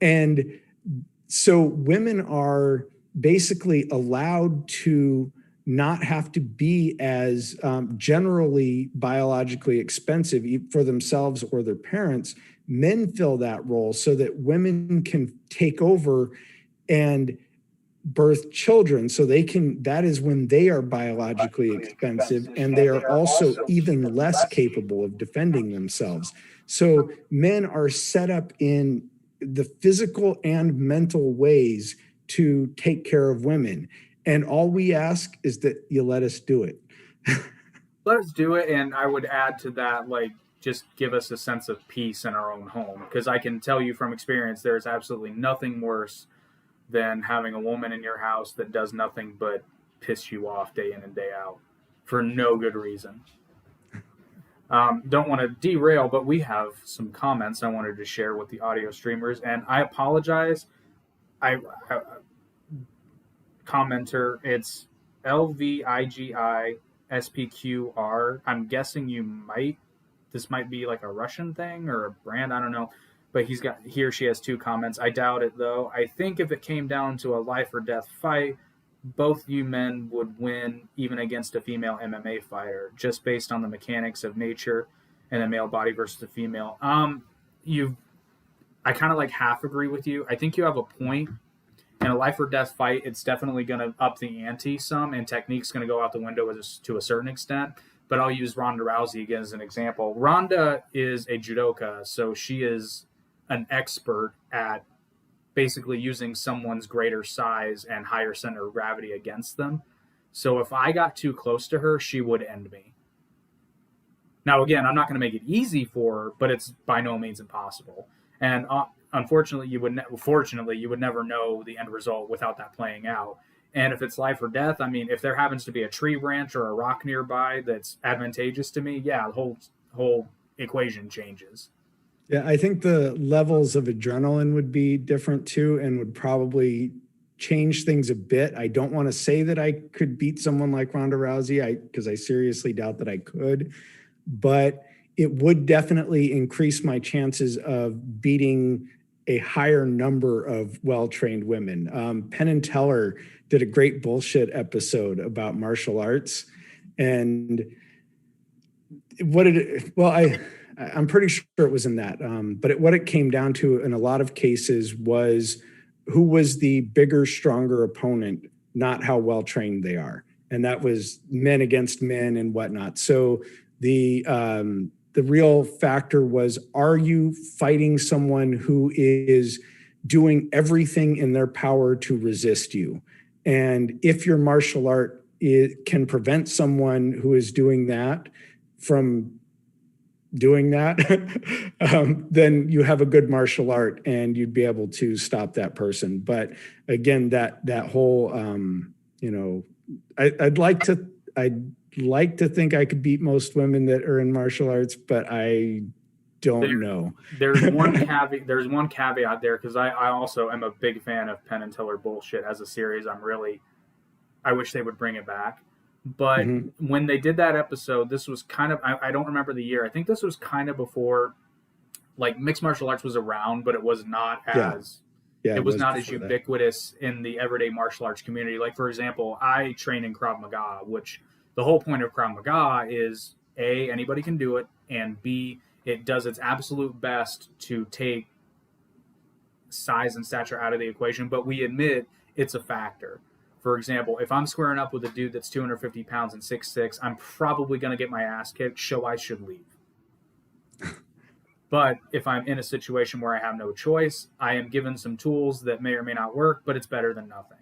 And so women are basically allowed to not have to be as generally biologically expensive for themselves or their parents. Men fill that role so that women can take over and birth children, so that is when they are biologically expensive, and they are also even less capable of defending themselves. So men are set up in the physical and mental ways to take care of women. And all we ask is that you let us do it. Let us do it. And I would add to that, just give us a sense of peace in our own home. Because I can tell you from experience, there's absolutely nothing worse than having a woman in your house that does nothing but piss you off day in and day out for no good reason. Don't want to derail, but we have some comments I wanted to share with the audio streamers. And I apologize. I commenter, it's LVIGISPQR. I'm guessing this might be like a Russian thing or a brand, I don't know. But he or she has 2 comments. I doubt it, though. I think if it came down to a life or death fight, both you men would win, even against a female MMA fighter, just based on the mechanics of nature and a male body versus a female. I kind of half agree with you. I think you have a point. In a life or death fight, it's definitely going to up the ante some, and technique's going to go out the window to a certain extent. But I'll use Ronda Rousey again as an example. Ronda is a judoka, so she is an expert at basically using someone's greater size and higher center of gravity against them. So if I got too close to her, she would end me. Now, again, I'm not going to make it easy for her, but it's by no means impossible. And unfortunately, fortunately, you would never know the end result without that playing out. And if it's life or death, if there happens to be a tree branch or a rock nearby that's advantageous to me, yeah, the whole equation changes. Yeah, I think the levels of adrenaline would be different too, and would probably change things a bit. I don't want to say that I could beat someone like Ronda Rousey, because I seriously doubt that I could, but it would definitely increase my chances of beating a higher number of well-trained women. Penn and Teller did a great bullshit episode about martial arts, and I'm pretty sure it was in that. But what it came down to in a lot of cases was who was the bigger, stronger opponent, not how well trained they are. And that was men against men and whatnot. So the real factor was, are you fighting someone who is doing everything in their power to resist you? And if your martial art can prevent someone who is doing that from doing that, then you have a good martial art and you'd be able to stop that person. But again, that whole, I'd like to think I could beat most women that are in martial arts, but I don't know. There's one caveat there, because I also am a big fan of Penn and Teller bullshit as a series. I wish they would bring it back. But when they did that episode, this was kind of, I don't remember the year. I think this was kind of before, mixed martial arts was around, but it was not as it was not as ubiquitous in the everyday martial arts community. Like, for example, I train in Krav Maga, which the whole point of Krav Maga is A, anybody can do it, and B, it does its absolute best to take size and stature out of the equation, but we admit it's a factor. For example, if I'm squaring up with a dude that's 250 pounds and 6'6", I'm probably going to get my ass kicked, so I should leave. But if I'm in a situation where I have no choice, I am given some tools that may or may not work, but it's better than nothing.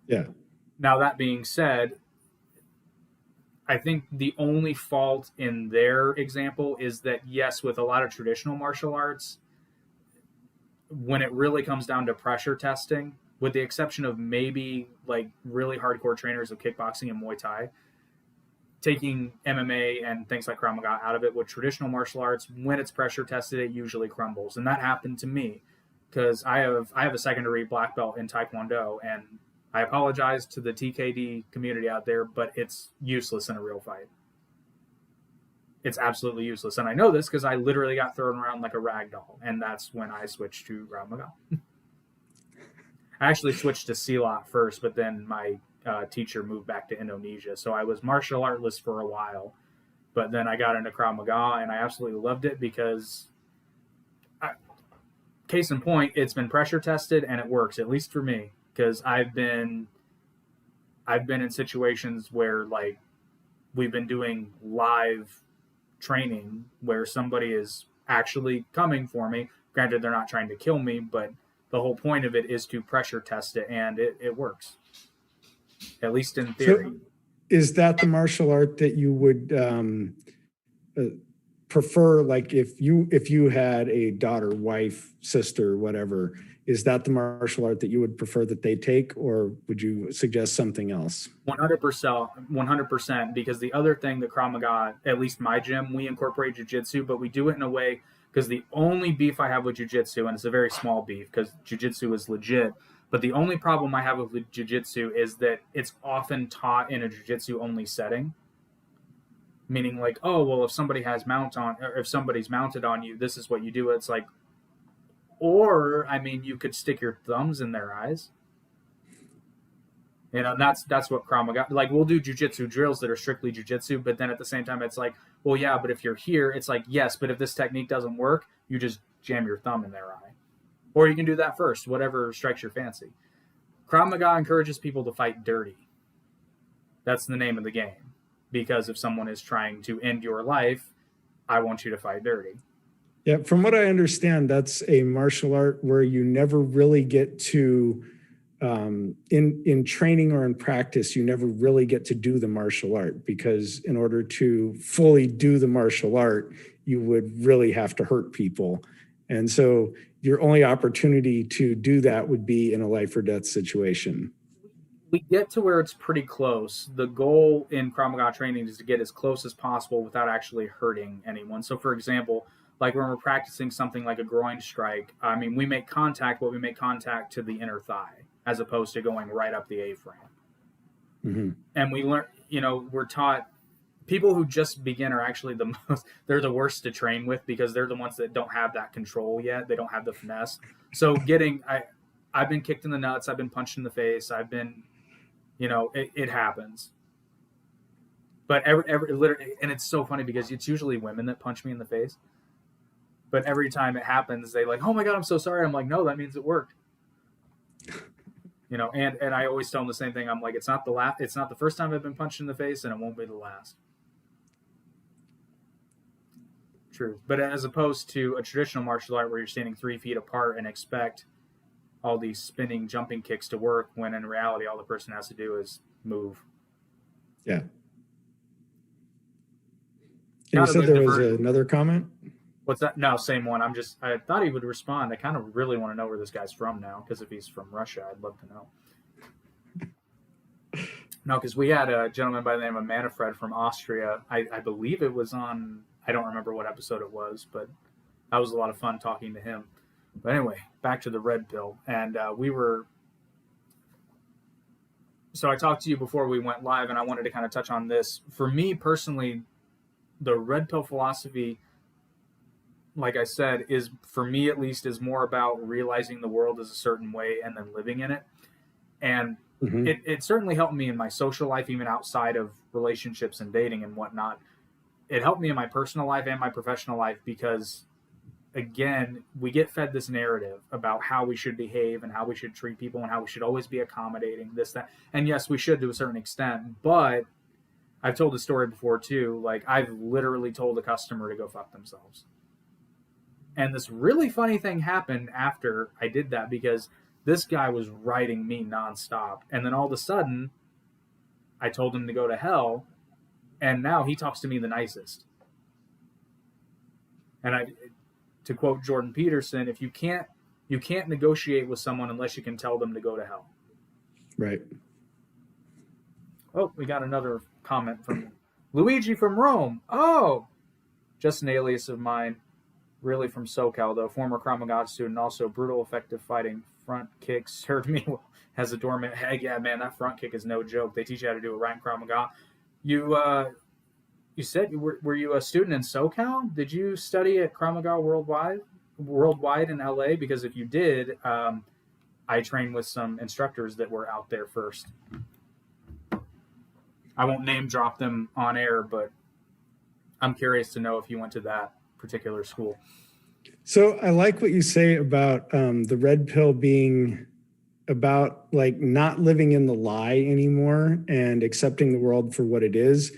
Yeah. Now, that being said, I think the only fault in their example is that, yes, with a lot of traditional martial arts, when it really comes down to pressure testing, with the exception of maybe like really hardcore trainers of kickboxing and Muay Thai, taking MMA and things like Krav Maga out of it, with traditional martial arts, when it's pressure tested, it usually crumbles. And that happened to me because I have a secondary black belt in Taekwondo, and I apologize to the TKD community out there, but it's useless in a real fight. It's absolutely useless. And I know this because I literally got thrown around like a rag doll. And that's when I switched to Krav Maga. I actually switched to Silat first, but then my teacher moved back to Indonesia. So I was martial artless for a while. But then I got into Krav Maga, and I absolutely loved it because, case in point, it's been pressure tested and it works, at least for me. Because I've been in situations where, like, we've been doing live training where somebody is actually coming for me. Granted, they're not trying to kill me, but the whole point of it is to pressure test it, and it works, at least in theory. So is that the martial art that you would prefer? Like if you had a daughter, wife, sister, whatever, is that the martial art that you would prefer that they take, or would you suggest something else? 100%, because the other thing that Krav Maga, at least my gym, we incorporate jiu-jitsu, but we do it in a way, because the only beef I have with jiu-jitsu, and it's a very small beef because jiu-jitsu is legit, but the only problem I have with jiu-jitsu is that it's often taught in a jiu-jitsu only setting. Meaning like, oh, well, if somebody has mount on, or if somebody's mounted on you, this is what you do. It's like, or, I mean, you could stick your thumbs in their eyes. You know, that's what Krav Maga, like, we'll do jiu-jitsu drills that are strictly jiu-jitsu, but then at the same time, it's like, well, yeah, but if you're here, it's like, yes, but if this technique doesn't work, you just jam your thumb in their eye. Or you can do that first, whatever strikes your fancy. Krav Maga encourages people to fight dirty. That's the name of the game. Because if someone is trying to end your life, I want you to fight dirty. Yeah, from what I understand, that's a martial art where you never really get to, in training or in practice, you never really get to do the martial art, because in order to fully do the martial art, you would really have to hurt people. And so your only opportunity to do that would be in a life or death situation. We get to where it's pretty close. The goal in Krav Maga training is to get as close as possible without actually hurting anyone. So, for example, like when we're practicing something like a groin strike, I mean, we make contact, but we make contact to the inner thigh as opposed to going right up the A-frame. Mm-hmm. And we learn, you know, we're taught, people who just begin are actually they're the worst to train with because they're the ones that don't have that control yet. They don't have the finesse. So I've been kicked in the nuts. I've been punched in the face. I've been, you know, it happens. But literally, and it's so funny because it's usually women that punch me in the face. But every time it happens, they like, oh my God, I'm so sorry. I'm like, no, that means it worked. You know, and I always tell them the same thing. I'm like, it's not the first time I've been punched in the face, and it won't be the last. True. But as opposed to a traditional martial art where you're standing 3 feet apart and expect all these spinning, jumping kicks to work, when in reality, all the person has to do is move. Yeah. And you said there was another comment? What's that? No, same one. I thought he would respond. I kind of really want to know where this guy's from now, because if he's from Russia, I'd love to know. No, because we had a gentleman by the name of Manfred from Austria. I believe it was on, I don't remember what episode it was, but that was a lot of fun talking to him. But anyway, back to the red pill. And so I talked to you before we went live, and I wanted to kind of touch on this. For me personally, the red pill philosophy, like I said, is, for me at least, is more about realizing the world is a certain way and then living in it. And mm-hmm. it certainly helped me in my social life, even outside of relationships and dating and whatnot. It helped me in my personal life and my professional life because, again, we get fed this narrative about how we should behave and how we should treat people and how we should always be accommodating, this, that. And yes, we should to a certain extent, but I've told the story before too. Like, I've literally told a customer to go fuck themselves. And this really funny thing happened after I did that, because this guy was writing me nonstop. And then all of a sudden, I told him to go to hell. And now he talks to me the nicest. And to quote Jordan Peterson, if you can't negotiate with someone unless you can tell them to go to hell. Right. Oh, we got another comment from Luigi from Rome. Oh, just an alias of mine. Really from SoCal, though. Former Krav Maga student, also brutal, effective fighting. Front kick served me well as a doorman. Hey, yeah, man, that front kick is no joke. They teach you how to do it right in Krav Maga. You said, were you a student in SoCal? Did you study at Krav Maga worldwide in LA? Because if you did, I trained with some instructors that were out there first. I won't name drop them on air, but I'm curious to know if you went to that particular school. So I like what you say about the red pill being about like not living in the lie anymore and accepting the world for what it is.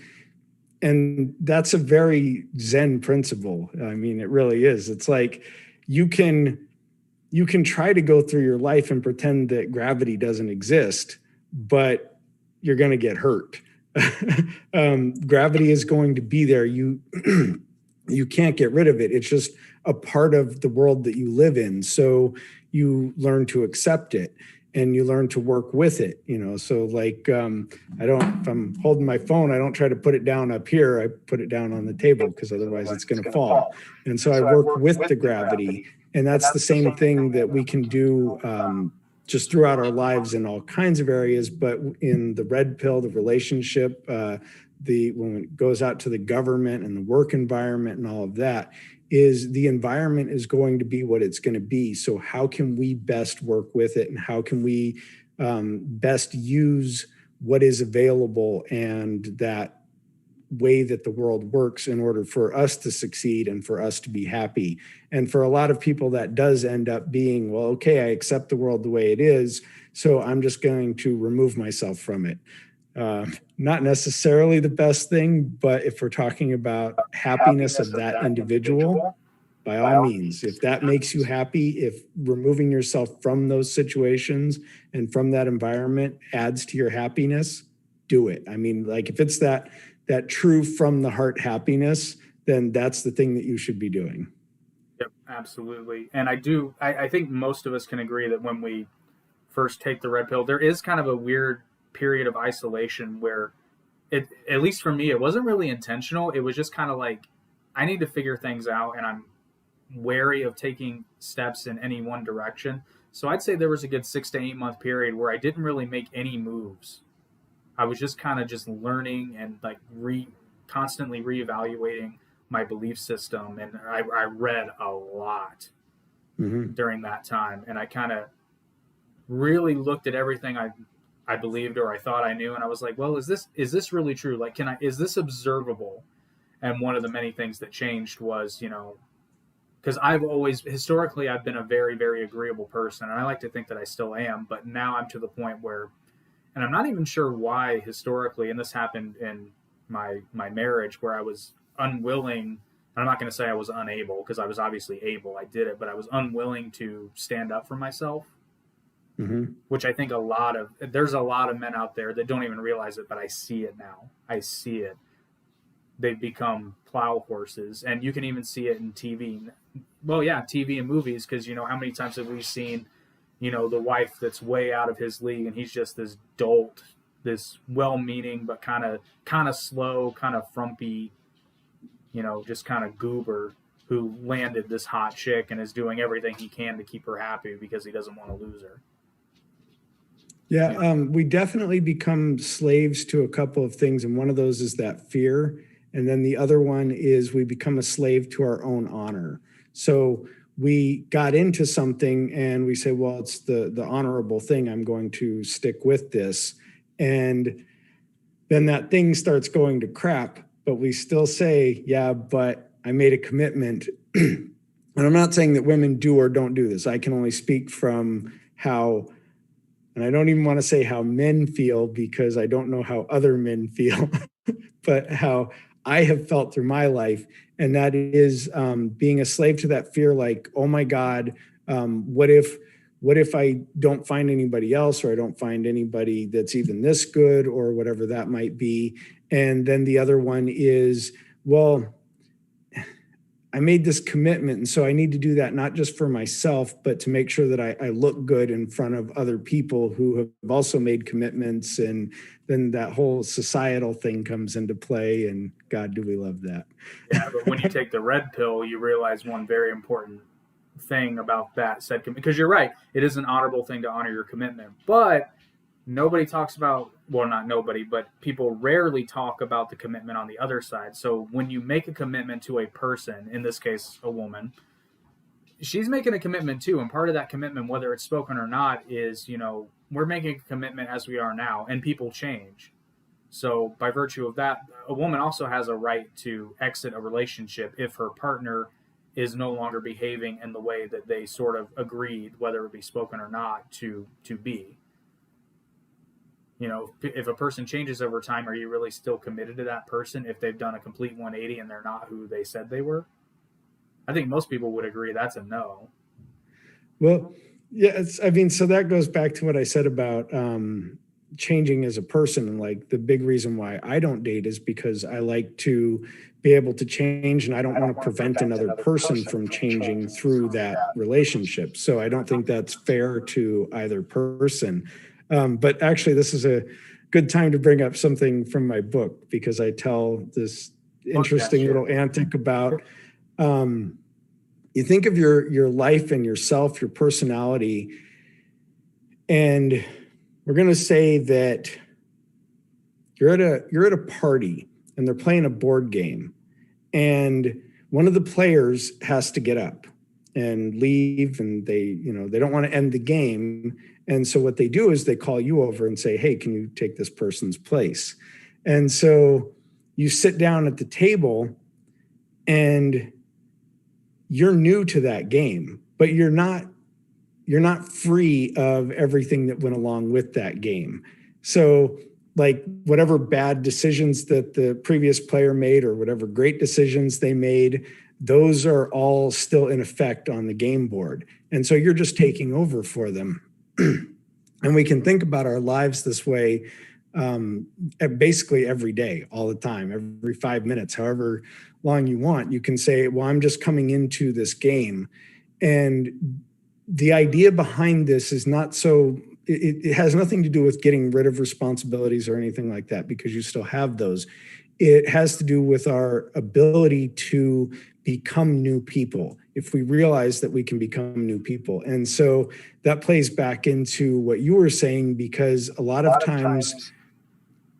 And that's a very Zen principle. I mean, it really is. It's like you can try to go through your life and pretend that gravity doesn't exist, but you're going to get hurt. Gravity is going to be there. You can't get rid of it. It's just a part of the world that you live in. So you learn to accept it and you learn to work with it, So like, if I'm holding my phone, I don't try to put it down up here. I put it down on the table because otherwise it's going to fall. And so I work with the gravity. And that's the same thing that we can do just throughout our lives in all kinds of areas, but in the red pill, the relationship, when it goes out to the government and the work environment and all of that, is the environment is going to be what it's going to be. So how can we best work with it, and how can we best use what is available and that way that the world works in order for us to succeed and for us to be happy. And for a lot of people, that does end up being, well, okay, I accept the world the way it is, so I'm just going to remove myself from it. Not necessarily the best thing, but if we're talking about happiness of that individual, by all means, if that makes you happy, if removing yourself from those situations and from that environment adds to your happiness, do it. I mean, like if it's that true from the heart happiness, then that's the thing that you should be doing. Yep, absolutely. And I think most of us can agree that when we first take the red pill, there is kind of a weird period of isolation where it, at least for me, it wasn't really intentional. It was just kind of like, I need to figure things out and I'm wary of taking steps in any one direction. So I'd say there was a good 6 to 8 month period where I didn't really make any moves. I was just kind of just learning and like constantly reevaluating my belief system. And I read a lot during that time. And I kind of really looked at everything I believed or I thought I knew. And I was like, well, is this really true? Like, is this observable? And one of the many things that changed was, because historically, I've been a very, very agreeable person. And I like to think that I still am. But now I'm to the point where, and I'm not even sure why historically, and this happened in my marriage where I was unwilling. I'm not going to say I was unable because I was obviously able. I did it, but I was unwilling to stand up for myself, which I think there's a lot of men out there that don't even realize it, but I see it now. I see it. They've become plow horses, and you can even see it in TV. Well, yeah, TV and movies, because how many times have we seen the wife that's way out of his league and he's just this dolt, this well-meaning but kind of slow, kind of frumpy, just kind of goober who landed this hot chick and is doing everything he can to keep her happy because he doesn't want to lose her. Yeah, we definitely become slaves to a couple of things, and one of those is that fear, and then the other one is we become a slave to our own honor. So we got into something and we say, well, it's the honorable thing. I'm going to stick with this. And then that thing starts going to crap, but we still say, yeah, but I made a commitment. And I'm not saying that women do or don't do this. I can only speak from how, and I don't even want to say how men feel because I don't know how other men feel, but how I have felt through my life, and that is being a slave to that fear. Like, oh my God, what if I don't find anybody else, or I don't find anybody that's even this good, or whatever that might be. And then the other one is, well, I made this commitment, and so I need to do that not just for myself, but to make sure that I look good in front of other people who have also made commitments. And then that whole societal thing comes into play, and God, do we love that. Yeah, but when you take the red pill, you realize one very important thing about that said commitment. Because you're right, it is an honorable thing to honor your commitment, but nobody talks about, well, not nobody, but people rarely talk about the commitment on the other side. So when you make a commitment to a person, in this case a woman, she's making a commitment too, and part of that commitment, whether it's spoken or not, is, we're making a commitment as we are now, and people change. So by virtue of that, a woman also has a right to exit a relationship if her partner is no longer behaving in the way that they sort of agreed, whether it be spoken or not, to be. If a person changes over time, are you really still committed to that person if they've done a complete 180 and they're not who they said they were? I think most people would agree that's a no. Well, yeah, so that goes back to what I said about changing as a person. And like the big reason why I don't date is because I like to be able to change, and I don't want to prevent another person from changing through that relationship. So I don't think that's fair to either person. But actually, this is a good time to bring up something from my book, because I tell this interesting little antic about you think of your life and yourself, your personality, and we're going to say that you're at a party and they're playing a board game, and one of the players has to get up and leave, and they don't want to end the game. And so what they do is they call you over and say, hey, can you take this person's place? And so you sit down at the table, and you're new to that game, but you're not free of everything that went along with that game. So like whatever bad decisions that the previous player made, or whatever great decisions they made, those are all still in effect on the game board. And so you're just taking over for them. And we can think about our lives this way basically every day, all the time, every 5 minutes, however long you want. You can say, well, I'm just coming into this game. And the idea behind this is not so, it has nothing to do with getting rid of responsibilities or anything like that, because you still have those. It has to do with our ability to become new people, if we realize that we can become new people. And so that plays back into what you were saying, because a lot of times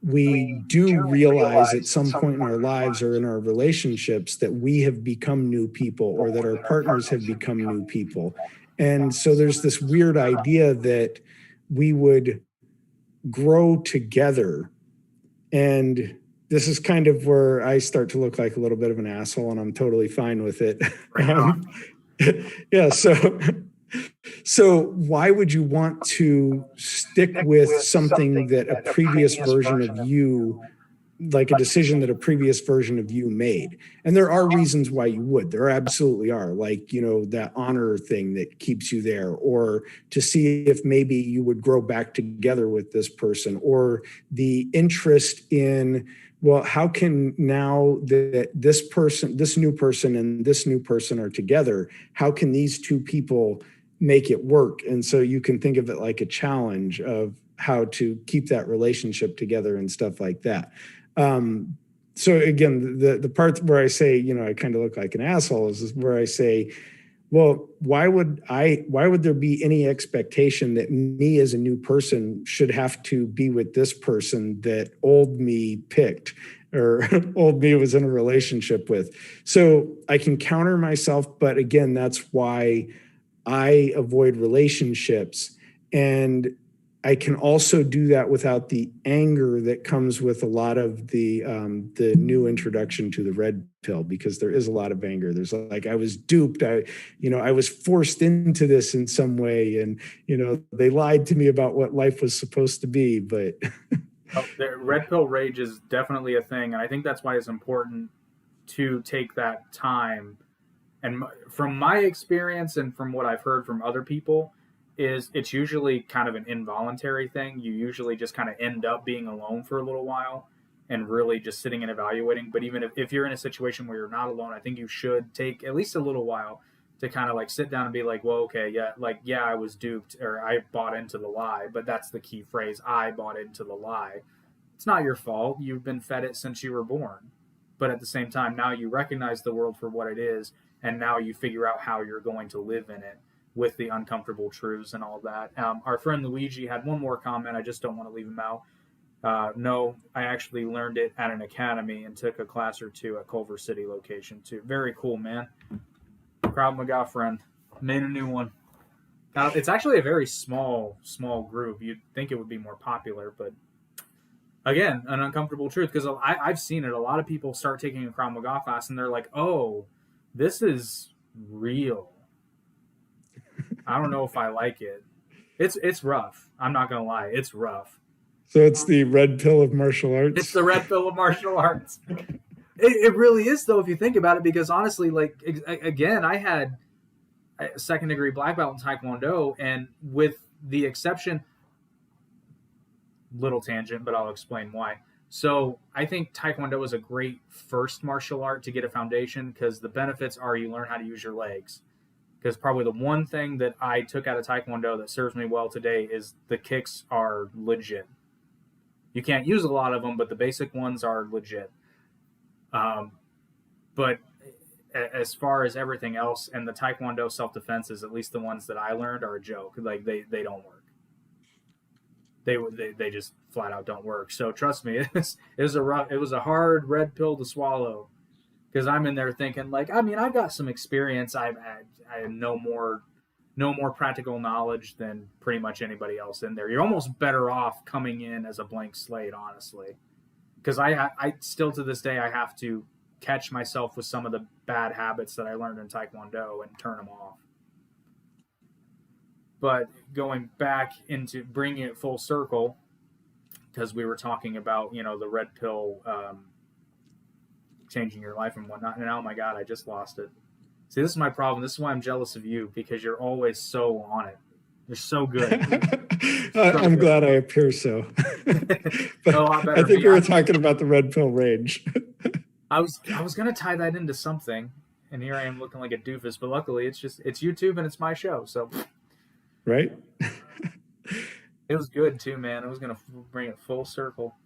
we do realize at some point in our lives or in our relationships that we have become new people, or that our partners have become new people. And so there's this weird idea that we would grow together. And this is kind of where I start to look like a little bit of an asshole, and I'm totally fine with it. Yeah. So why would you want to stick with something that a previous version of you, like a decision that a previous version of you made? And there are reasons why you would. There absolutely are, like, that honor thing that keeps you there, or to see if maybe you would grow back together with this person, or the interest in, well, how can, now that this person, this new person and this new person are together, how can these two people make it work? And so you can think of it like a challenge of how to keep that relationship together and stuff like that. So again, the part where I say, I kind of look like an asshole is where I say, well, why would there be any expectation that me as a new person should have to be with this person that old me picked, or old me was in a relationship with? So I can counter myself, but again, that's why I avoid relationships. And I can also do that without the anger that comes with a lot of the new introduction to the red pill, because there is a lot of anger. There's like, I was duped. I was forced into this in some way, and they lied to me about what life was supposed to be. But Oh, the red pill rage is definitely a thing, and I think that's why it's important to take that time. And from my experience and from what I've heard from other people, is it's usually kind of an involuntary thing. You usually just kind of end up being alone for a little while and really just sitting and evaluating. But even if you're in a situation where you're not alone, I think you should take at least a little while to kind of like sit down and be like, well, okay, yeah, like, yeah, I was duped or I bought into the lie. But that's the key phrase: I bought into the lie. It's not your fault. You've been fed it since you were born. But at the same time, now you recognize the world for what it is, and now you figure out how you're going to live in it with the uncomfortable truths and all that. Our friend Luigi had one more comment. I just don't want to leave him out. No, I actually learned it at an academy and took a class or two at Culver City location too. Very cool, man. Krav Maga friend. Made a new one. It's actually a very small group. You'd think it would be more popular, but again, an uncomfortable truth, because I've seen it. A lot of people start taking a Krav Maga class and they're like, oh, this is real. I don't know if I like it. It's rough. I'm not going to lie. It's rough. So it's the red pill of martial arts? It's the red pill of martial arts. It really is, though, if you think about it, because honestly, like, again, I had a second-degree black belt in Taekwondo, and with the exception, little tangent, but I'll explain why. So I think Taekwondo is a great first martial art to get a foundation, because the benefits are you learn how to use your legs. Because probably the one thing that I took out of Taekwondo that serves me well today is the kicks are legit. You can't use a lot of them, but the basic ones are legit. But as far as everything else, and the Taekwondo self-defenses, at least the ones that I learned, are a joke. Like they don't work. They just flat out don't work. So trust me, it was a hard red pill to swallow, because I'm in there thinking, like, I mean, I've got some experience. I have no more practical knowledge than pretty much anybody else in there. You're almost better off coming in as a blank slate, honestly, because I still to this day I have to catch myself with some of the bad habits that I learned in Taekwondo and turn them off. But going back into bringing it full circle, because we were talking about, the red pill changing your life and whatnot, and oh my God, I just lost it. See, this is my problem. This is why I'm jealous of you, because you're always so on it. You're so good. I'm glad I appear so. But I think we were talking about the red pill rage. I was going to tie that into something, and here I am looking like a doofus, but luckily it's YouTube and it's my show, so. Right? It was good too, man. I was going to bring it full circle.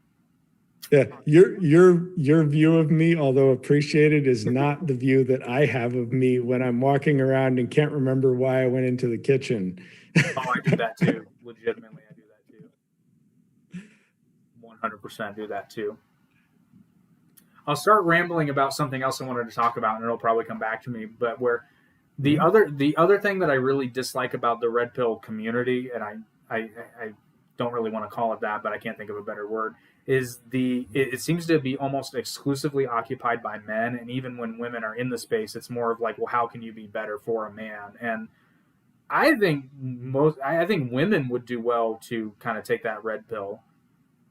Yeah, your view of me, although appreciated, is not the view that I have of me when I'm walking around and can't remember why I went into the kitchen. Oh, I do that too. Legitimately, I do that too. 100% do that too. I'll start rambling about something else I wanted to talk about, and it'll probably come back to me. But where the other thing that I really dislike about the red pill community, and I don't really want to call it that, but I can't think of a better word, is it seems to be almost exclusively occupied by men. And even when women are in the space, it's more of like, well, how can you be better for a man? And I think women would do well to kind of take that red pill,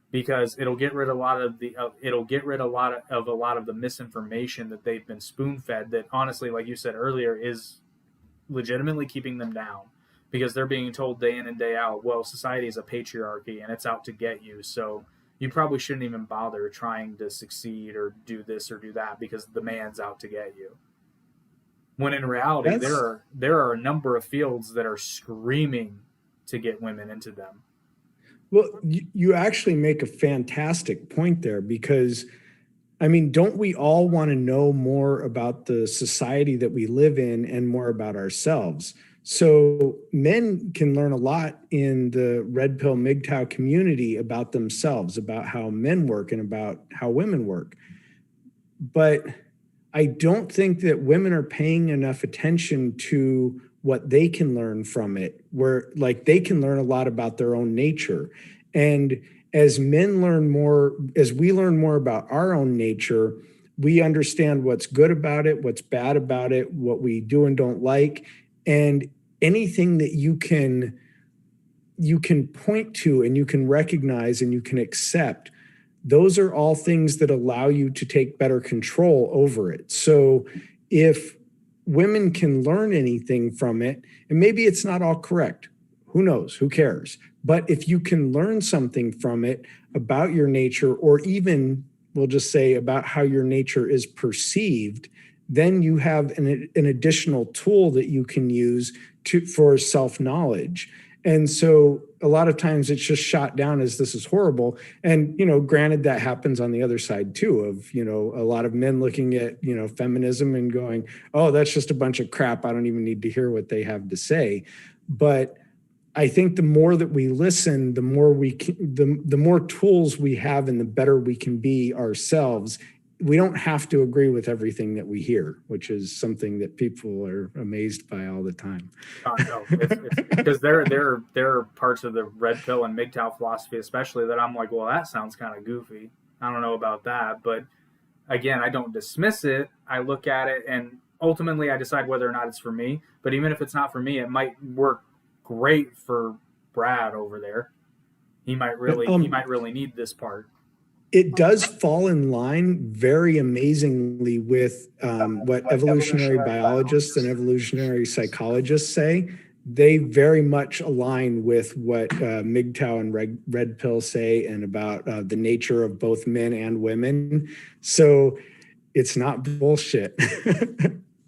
because it'll get rid of a lot of the misinformation that they've been spoon fed, that honestly, like you said earlier, is legitimately keeping them down, because they're being told day in and day out, well, society is a patriarchy and it's out to get you, so you probably shouldn't even bother trying to succeed or do this or do that, because the man's out to get you. When in reality, there are a number of fields that are screaming to get women into them. Well, you actually make a fantastic point there, because, I mean, don't we all want to know more about the society that we live in and more about ourselves? So men can learn a lot in the Red Pill MGTOW community about themselves, about how men work and about how women work. But I don't think that women are paying enough attention to what they can learn from it, where like they can learn a lot about their own nature. And as men learn more, as we learn more about our own nature, we understand what's good about it, what's bad about it, what we do and don't like. And anything that you can you can point to and you can recognize and you can accept, those are all things that allow you to take better control over it. So if women can learn anything from it, and maybe it's not all correct, who knows, who cares? But if you can learn something from it about your nature, or even we'll just say about how your nature is perceived, then you have an additional tool that you can use for self-knowledge. And so a lot of times it's just shot down as this is horrible. And, granted, that happens on the other side too, of, a lot of men looking at, feminism and going, oh, that's just a bunch of crap. I don't even need to hear what they have to say. But I think the more that we listen, the more the more tools we have and the better we can be ourselves. We don't have to agree with everything that we hear, which is something that people are amazed by all the time. No, it's because there are parts of the red pill and MGTOW philosophy, especially, that I'm like, well, that sounds kind of goofy. I don't know about that, but again, I don't dismiss it. I look at it, and ultimately, I decide whether or not it's for me. But even if it's not for me, it might work great for Brad over there. He might really need this part. It does fall in line very amazingly with what evolutionary biologists and evolutionary psychologists say. They very much align with what MGTOW and Red Pill say, and about the nature of both men and women. So it's not bullshit.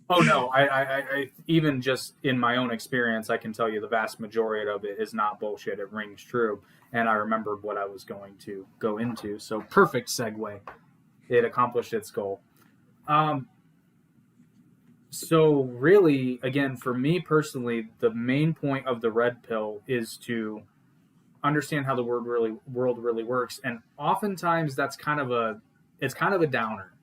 Oh no, I even just in my own experience, I can tell you the vast majority of it is not bullshit. It rings true. And I remembered what I was going to go into. So perfect segue. It accomplished its goal. So really, again, for me personally, the main point of the red pill is to understand how the world really works. And oftentimes that's kind of a downer,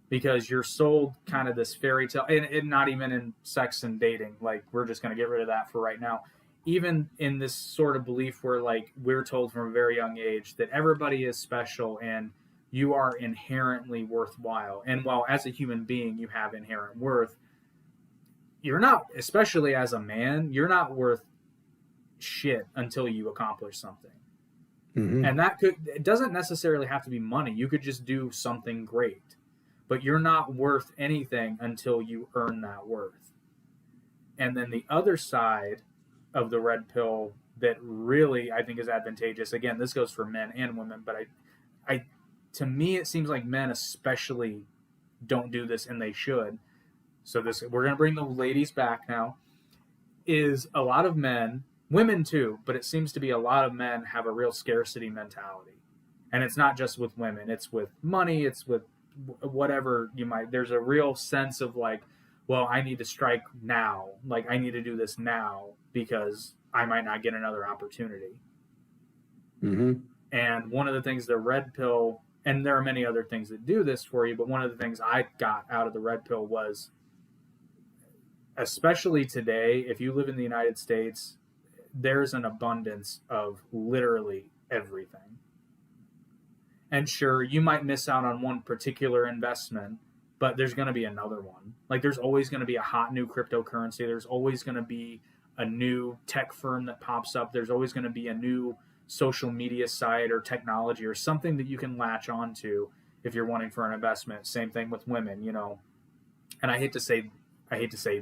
because you're sold kind of this fairy tale, and not even in sex and dating. Like, we're just going to get rid of that for right now. Even in this sort of belief where, like, we're told from a very young age that everybody is special and you are inherently worthwhile. And while as a human being you have inherent worth, you're not, especially as a man, you're not worth shit until you accomplish something. Mm-hmm. And it doesn't necessarily have to be money. You could just do something great, but you're not worth anything until you earn that worth. And then the other side of the red pill that really I think is advantageous, again, this goes for men and women, but I to me it seems like men especially don't do this, and they should. So we're going to bring the ladies back now. Is a lot of men, women too, but it seems to be a lot of men have a real scarcity mentality. And it's not just with women, it's with money, it's with whatever there's a real sense of like, well, I need to strike now. Like, I need to do this now because I might not get another opportunity. Mm-hmm. And one of the things the red pill, and there are many other things that do this for you, but one of the things I got out of the red pill was, especially today, if you live in the United States, there's an abundance of literally everything. And sure, you might miss out on one particular investment, but there's going to be another one. Like, there's always going to be a hot new cryptocurrency. There's always going to be a new tech firm that pops up. There's always going to be a new social media site or technology or something that you can latch onto if you're wanting for an investment. Same thing with women, And I hate to say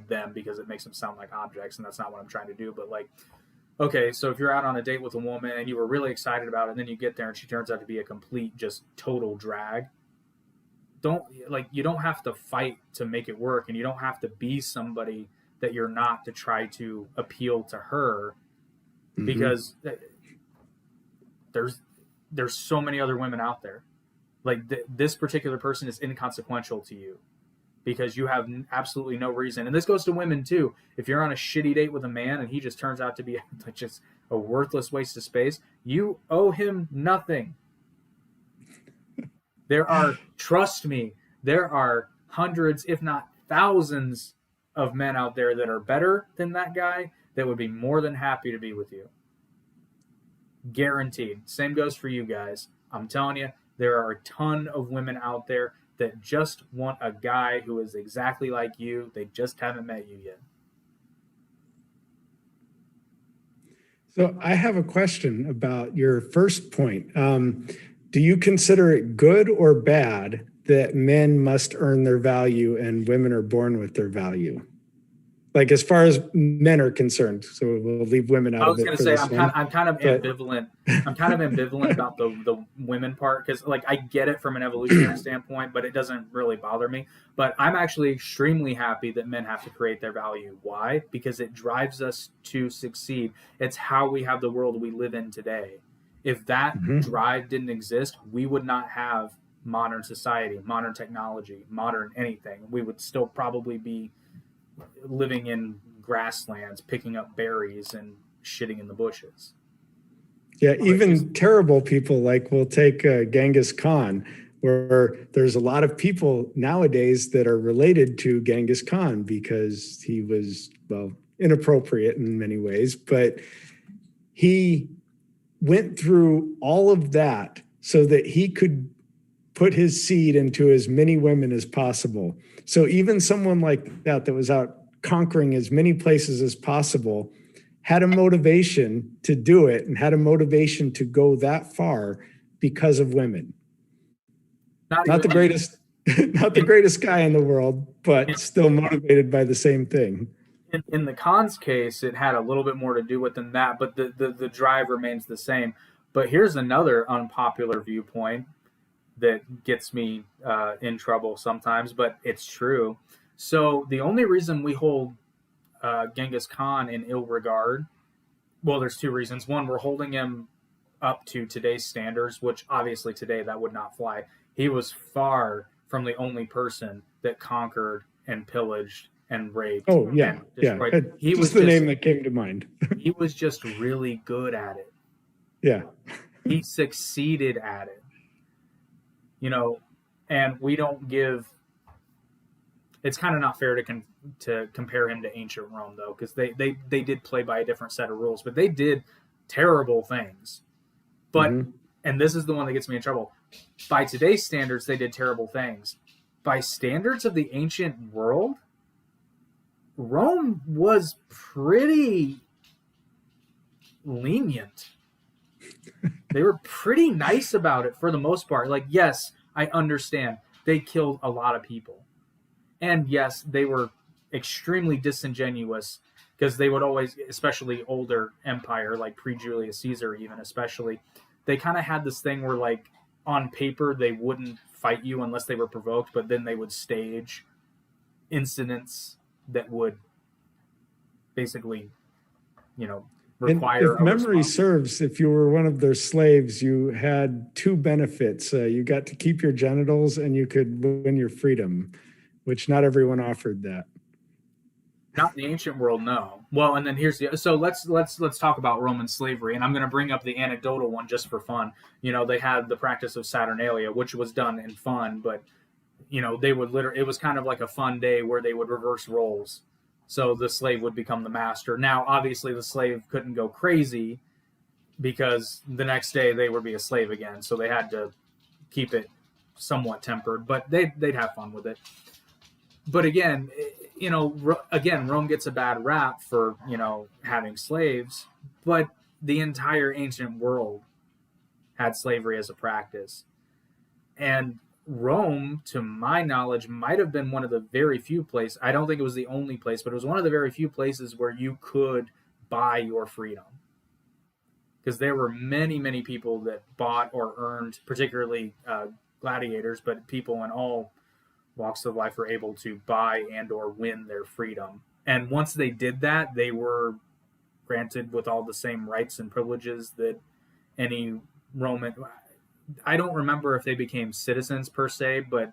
them because it makes them sound like objects, and that's not what I'm trying to do. But like, okay, so if you're out on a date with a woman and you were really excited about it, and then you get there and she turns out to be a complete, just total drag, you don't have to fight to make it work, and you don't have to be somebody that you're not to try to appeal to her, mm-hmm. because there's so many other women out there. Like, this particular person is inconsequential to you because you have absolutely no reason. And this goes to women too. If you're on a shitty date with a man and he just turns out to be just a worthless waste of space, you owe him nothing. Trust me, there are hundreds, if not thousands, of men out there that are better than that guy that would be more than happy to be with you. Guaranteed. Same goes for you guys. I'm telling you, there are a ton of women out there that just want a guy who is exactly like you. They just haven't met you yet. So I have a question about your first point. Do you consider it good or bad that men must earn their value and women are born with their value? Like as far as men are concerned. So we'll leave women out I of was it gonna for say this one. I'm kind of But ambivalent. I'm kind of ambivalent about the women part because like I get it from an evolutionary standpoint, but it doesn't really bother me. But I'm actually extremely happy that men have to create their value. Why? Because it drives us to succeed. It's how we have the world we live in today. If that Mhm. drive didn't exist, we would not have modern society, modern technology, modern anything. We would still probably be living in grasslands, picking up berries and shitting in the bushes. Yeah, But just even terrible people like we'll take Genghis Khan, where there's a lot of people nowadays that are related to Genghis Khan because he was, well, inappropriate in many ways, but he went through all of that so that he could put his seed into as many women as possible. So even someone like that was out conquering as many places as possible had a motivation to do it and had a motivation to go that far because of women. not Not even the greatest not the in, greatest guy in the world, in, but still motivated by the same thing. in the Khan's case, it had a little bit more to do with than that, but the drive remains the same. But here's another unpopular viewpoint that gets me in trouble sometimes, but it's true. So the only reason we hold Genghis Khan in ill regard, well, there's two reasons. One, we're holding him up to today's standards, which obviously today that would not fly. He was far from the only person that conquered and pillaged and raped Oh yeah, and yeah. destroyed. He Just was the just name that came to mind. he was just really good at it. Yeah. He succeeded at it, you know, and we don't give. It's kind of not fair to compare him to ancient Rome though, because they did play by a different set of rules, but they did terrible things. But Mm-hmm. and this is the one that gets me in trouble. By today's standards, they did terrible things. By standards of the ancient world, Rome was pretty lenient. They were pretty nice about it for the most part. Like, yes, I understand they killed a lot of people. And yes, they were extremely disingenuous because they would always, especially older empire, like pre Julius Caesar, even especially, they kind of had this thing where, like, on paper, they wouldn't fight you unless they were provoked, but then they would stage incidents that would basically, you know, And require if a memory response. serves, if you were one of their slaves, you had two benefits. You got to keep your genitals and you could win your freedom, which not everyone offered that. Not in the ancient world, no. Well, and then here's the so let's talk about Roman slavery, and I'm going to bring up the anecdotal one just for fun. You know, they had the practice of Saturnalia, which was done in fun, but you know they would literally it was kind of like a fun day where they would reverse roles, so the slave would become the master. Now, obviously, the slave couldn't go crazy because the next day they would be a slave again, so they had to keep it somewhat tempered, but they'd have fun with it. But again, you know, again, Rome gets a bad rap for, you know, having slaves, but the entire ancient world had slavery as a practice. And Rome, to my knowledge, might have been one of the very few places, I don't think it was the only place, but it was one of the very few places where you could buy your freedom. Because there were many, many people that bought or earned, particularly gladiators, but people in all walks of life were able to buy and or win their freedom. And once they did that, they were granted with all the same rights and privileges that any Roman. I don't remember if they became citizens per se, but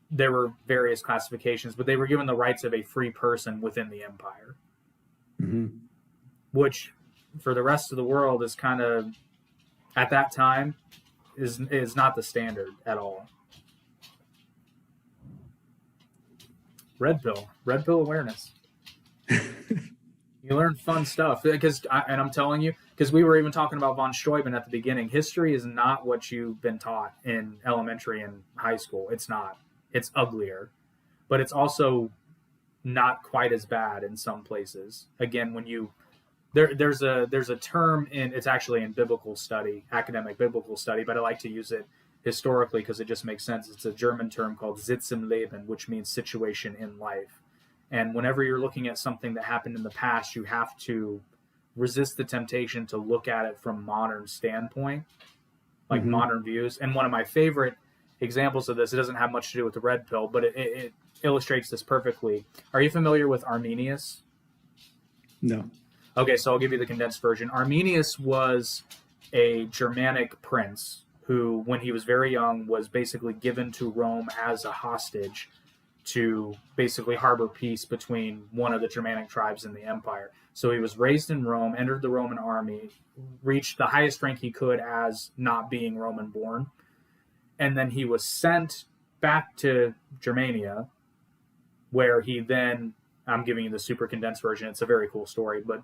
there were various classifications. But they were given the rights of a free person within the empire, Mm-hmm. which for the rest of the world is kind of at that time is not the standard at all. Red pill awareness. You learn fun stuff because, and I'm telling you, because we were even talking about von Steuben at the beginning. History is not what you've been taught in elementary and high school. It's not. It's uglier, but it's also not quite as bad in some places. Again, when you there's a term it's actually in biblical study, academic biblical study, but I like to use it historically because it just makes sense. It's a German term called Sitz im Leben, which means situation in life. And whenever you're looking at something that happened in the past, you have to resist the temptation to look at it from modern standpoint, like modern views. And one of my favorite examples of this, it doesn't have much to do with the red pill, but it illustrates this perfectly. Are you familiar with Arminius? No. Okay, so I'll give you the condensed version. Arminius was a Germanic prince who, when he was very young, was basically given to Rome as a hostage to basically harbor peace between one of the Germanic tribes in the empire. So he was raised in Rome, entered the Roman army, reached the highest rank he could as not being Roman born, and then he was sent back to Germania, where he then, I'm giving you the super condensed version, it's a very cool story, but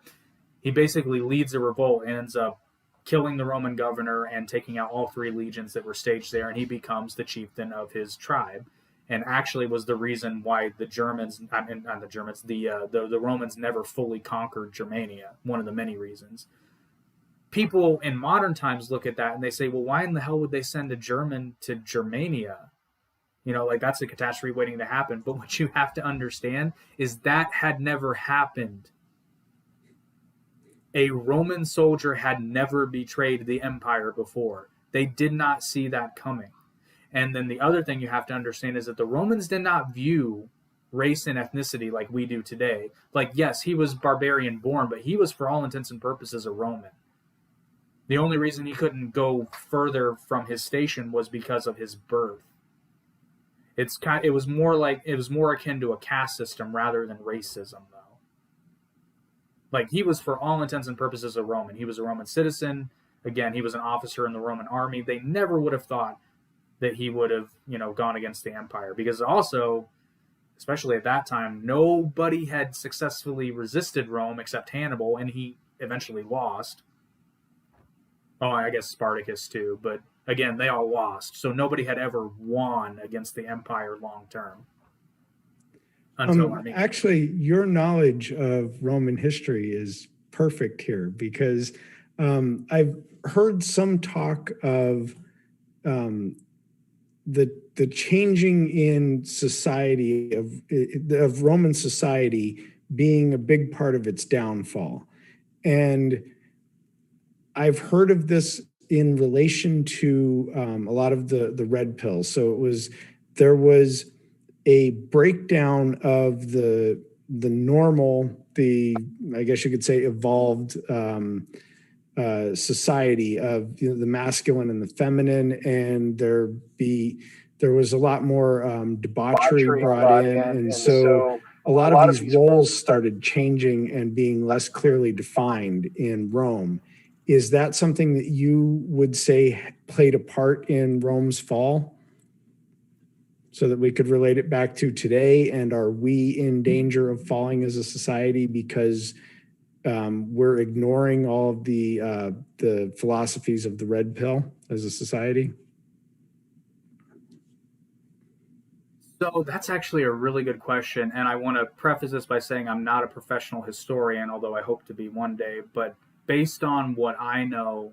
he basically leads a revolt and ends up killing the Roman governor and taking out all 3 legions that were staged there, and he becomes the chieftain of his tribe, and actually was the reason why the Germans, I mean, not the Germans, the Romans never fully conquered Germania, one of the many reasons. People in modern times look at that and they say, well, why in the hell would they send a German to Germania? You know, like that's a catastrophe waiting to happen. But what you have to understand is that had never happened. A Roman soldier had never betrayed the empire before. They did not see that coming. And then the other thing you have to understand is that the Romans did not view race and ethnicity like we do today. Like, yes, he was barbarian born, but he was for all intents and purposes a Roman. The only reason he couldn't go further from his station was because of his birth. It was more akin to a caste system rather than racism, though. Like, he was for all intents and purposes a Roman. He was a Roman citizen. Again, he was an officer in the Roman army. They never would have thought that he would have, gone against the empire, because also, especially at that time, nobody had successfully resisted Rome except Hannibal, and he eventually lost. Oh, I guess Spartacus too, but again, they all lost. So nobody had ever won against the empire long term. Actually, your knowledge of Roman history is perfect here, because I've heard some talk of the changing in society of Roman society being a big part of its downfall. And I've heard of this in relation to a lot of the red pill. So there was a breakdown of the normal, I guess you could say evolved society of the masculine and the feminine, and there was a lot more debauchery brought in, and so a lot of these roles started changing and being less clearly defined in Rome. Is that something that you would say played a part in Rome's fall, so that we could relate it back to today? And are we in danger of falling as a society because we're ignoring all of the philosophies of the red pill as a society? So that's actually a really good question. And I want to preface this by saying I'm not a professional historian, although I hope to be one day. But based on what I know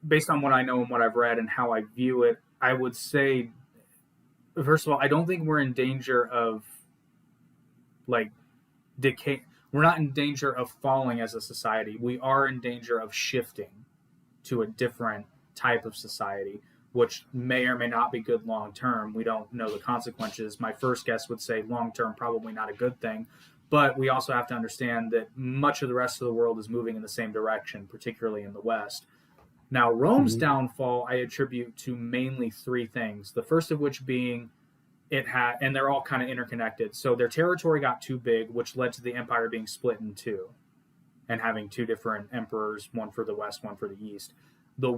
and what I've read and how I view it, I would say, first of all, I don't think we're in danger of decay. We're not in danger of falling as a society. We are in danger of shifting to a different type of society, which may or may not be good long term. We don't know the consequences. My first guess would say long term, probably not a good thing. But we also have to understand that much of the rest of the world is moving in the same direction, particularly in the West. Now, Rome's downfall I attribute to mainly 3 things. The first of which being and they're all kind of interconnected. So their territory got too big, which led to the empire being split in 2 and having 2 different emperors, one for the West, one for the East. The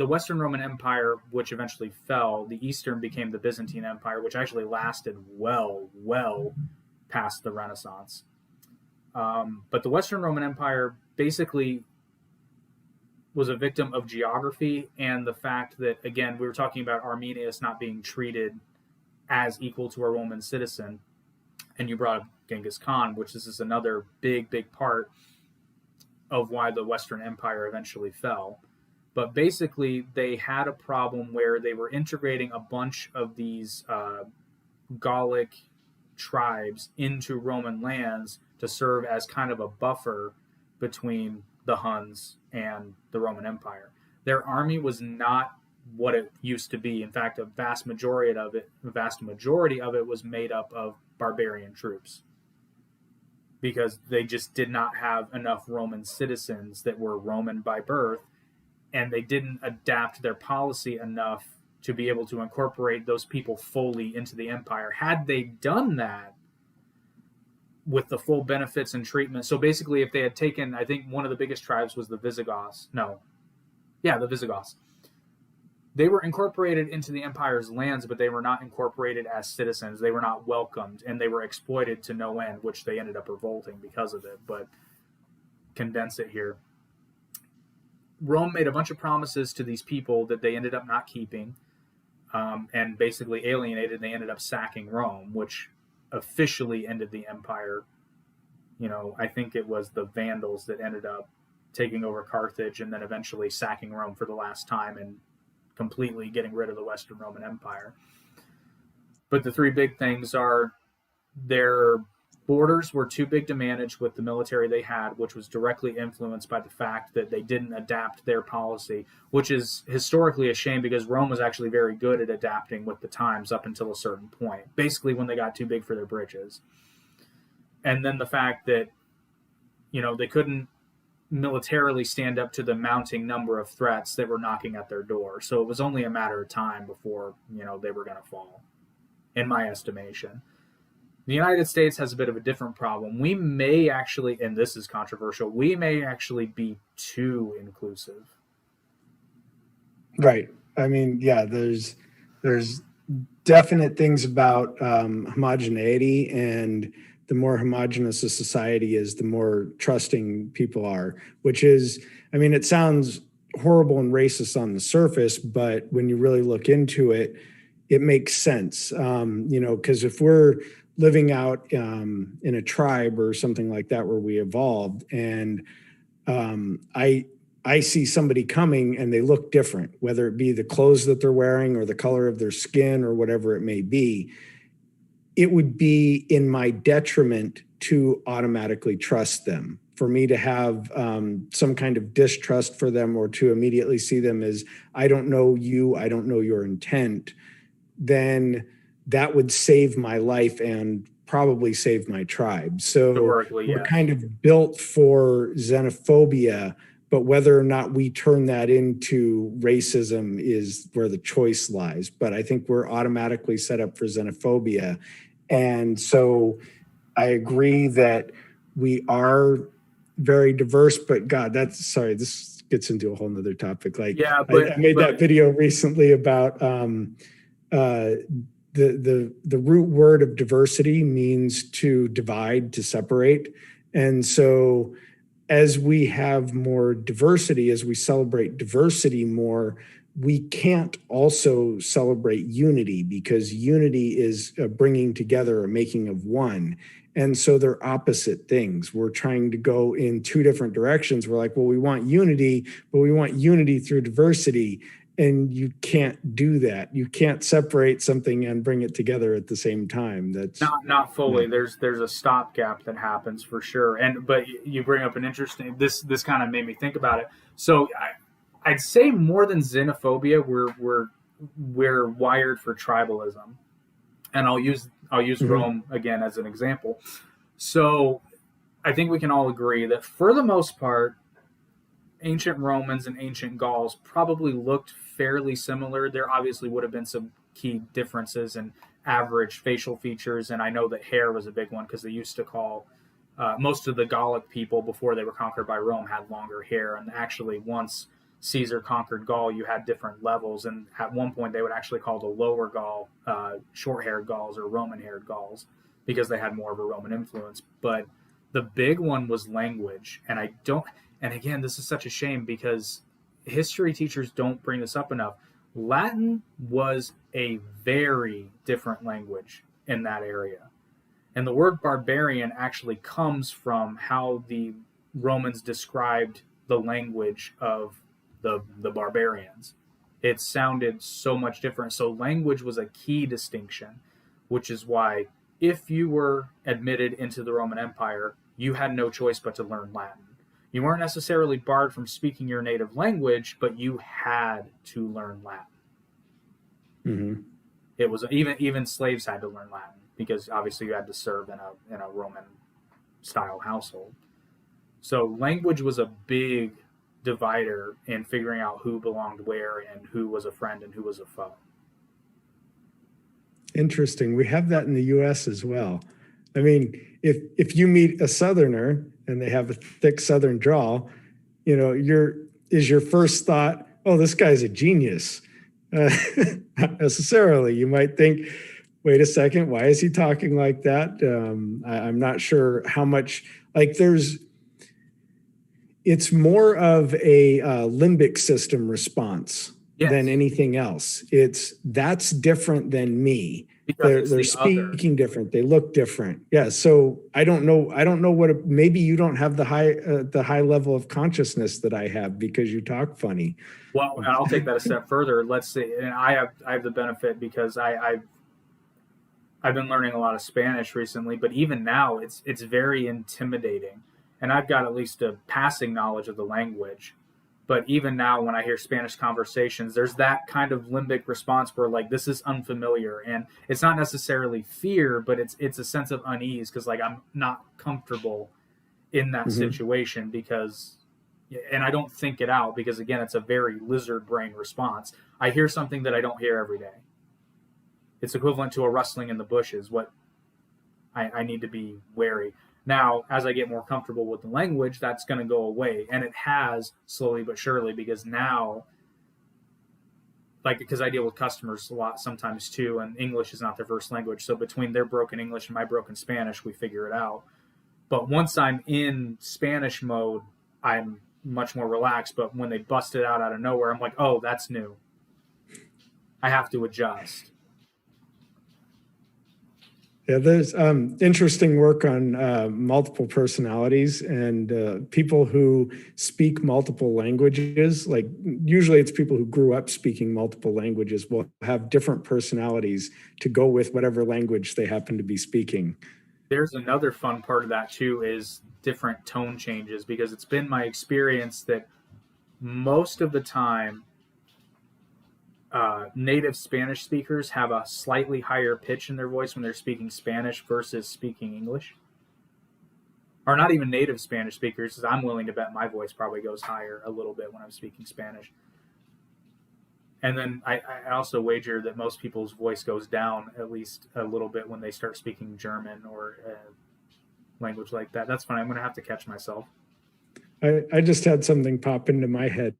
Western Roman Empire, which eventually fell, the Eastern became the Byzantine Empire, which actually lasted well past the Renaissance. But the Western Roman Empire basically was a victim of geography and the fact that, again, we were talking about Arminius not being treated as equal to a Roman citizen. And you brought up Genghis Khan, which is another big part of why the Western Empire eventually fell. But basically, they had a problem where they were integrating a bunch of these Gallic tribes into Roman lands to serve as kind of a buffer between the Huns and the Roman Empire. Their army was not what it used to be. In fact, a vast majority of it was made up of barbarian troops, because they just did not have enough Roman citizens that were Roman by birth, and they didn't adapt their policy enough to be able to incorporate those people fully into the empire. Had they done that with the full benefits and treatment, so basically if they had taken, I think one of the biggest tribes was the Visigoths. The Visigoths. They were incorporated into the empire's lands, but they were not incorporated as citizens. They were not welcomed, and they were exploited to no end, which they ended up revolting because of it. But condense it here. Rome made a bunch of promises to these people that they ended up not keeping, and basically alienated. They ended up sacking Rome, which officially ended the empire. I think it was the Vandals that ended up taking over Carthage and then eventually sacking Rome for the last time and completely getting rid of the Western Roman Empire. But the three big things are their borders were too big to manage with the military they had, which was directly influenced by the fact that they didn't adapt their policy, which is historically a shame because Rome was actually very good at adapting with the times up until a certain point, basically when they got too big for their britches. And then the fact that, they couldn't militarily stand up to the mounting number of threats that were knocking at their door. So it was only a matter of time before, they were going to fall, in my estimation. The United States has a bit of a different problem. We may actually, and this is controversial, we may actually be too inclusive. Right. I mean, yeah, there's definite things about homogeneity, and the more homogenous a society is, the more trusting people are, which is, I mean, it sounds horrible and racist on the surface, but when you really look into it, it makes sense. Because if we're living out in a tribe or something like that where we evolved, and I see somebody coming and they look different, whether it be the clothes that they're wearing or the color of their skin or whatever it may be, it would be in my detriment to automatically trust them. For me to have some kind of distrust for them, or to immediately see them as, I don't know you, I don't know your intent, then that would save my life and probably save my tribe. So we're kind of built for xenophobia, but whether or not we turn that into racism is where the choice lies. But I think we're automatically set up for xenophobia. And so I agree that we are very diverse, but God, this gets into a whole nother topic. I made that video recently about the root word of diversity means to divide, to separate. And so as we have more diversity, as we celebrate diversity more, we can't also celebrate unity, because unity is a bringing together, a making of one. And so they're opposite things. We're trying to go in two different directions. We're like, well, we want unity, but we want unity through diversity. And you can't do that. You can't separate something and bring it together at the same time. That's not fully. No. There's a stopgap that happens for sure. But you bring up an interesting. This kind of made me think about it. So I'd say more than xenophobia, we're wired for tribalism, and I'll use Rome again as an example. So I think we can all agree that for the most part, ancient Romans and ancient Gauls probably looked fairly similar. There obviously would have been some key differences in average facial features, and I know that hair was a big one because they used to call most of the Gallic people before they were conquered by Rome had longer hair, and actually once Caesar conquered Gaul, you had different levels, and at one point they would actually call the lower Gaul short-haired Gauls or Roman-haired Gauls because they had more of a Roman influence. But the big one was language, and again, this is such a shame because history teachers don't bring this up enough. Latin was a very different language in that area. And the word barbarian actually comes from how the Romans described the language of the barbarians. It sounded so much different. So language was a key distinction, which is why if you were admitted into the Roman Empire, you had no choice but to learn Latin. You weren't necessarily barred from speaking your native language, but you had to learn Latin. Mm-hmm. It was even slaves had to learn Latin because obviously you had to serve in a Roman style household. So language was a big divider in figuring out who belonged where and who was a friend and who was a foe. Interesting. We have that in the US as well. I mean, if you meet a Southerner and they have a thick Southern drawl, you know, your first thought, oh, this guy's a genius. Not necessarily. You might think, wait a second, why is he talking like that? I'm not sure how much, like it's more of a limbic system response than anything else. That's different than me. Because they're speaking different. They look different. Yeah. So I don't know what. Maybe you don't have the high level of consciousness that I have because you talk funny. Well, I'll take that a step further. Let's say, and I have the benefit because I've been learning a lot of Spanish recently, but even now it's very intimidating, and I've got at least a passing knowledge of the language. But even now, when I hear Spanish conversations, there's that kind of limbic response where like this is unfamiliar, and it's not necessarily fear, but it's a sense of unease because like I'm not comfortable in that situation because, and I don't think it out because again, it's a very lizard brain response. I hear something that I don't hear every day. It's equivalent to a rustling in the bushes. What I need to be wary. Now, as I get more comfortable with the language, that's going to go away. And it has slowly but surely because now, like, because I deal with customers a lot sometimes too, and English is not their first language. So between their broken English and my broken Spanish, we figure it out. But once I'm in Spanish mode, I'm much more relaxed. But when they bust it out of nowhere, I'm like, oh, that's new. I have to adjust. Yeah, there's interesting work on multiple personalities and people who speak multiple languages. Like usually it's people who grew up speaking multiple languages will have different personalities to go with whatever language they happen to be speaking. There's another fun part of that too is different tone changes because it's been my experience that most of the time native Spanish speakers have a slightly higher pitch in their voice when they're speaking Spanish versus speaking English. Or not even native Spanish speakers, because I'm willing to bet my voice probably goes higher a little bit when I'm speaking Spanish. And then I also wager that most people's voice goes down at least a little bit when they start speaking German or language like that. That's funny. I'm going to have to catch myself. I just had something pop into my head.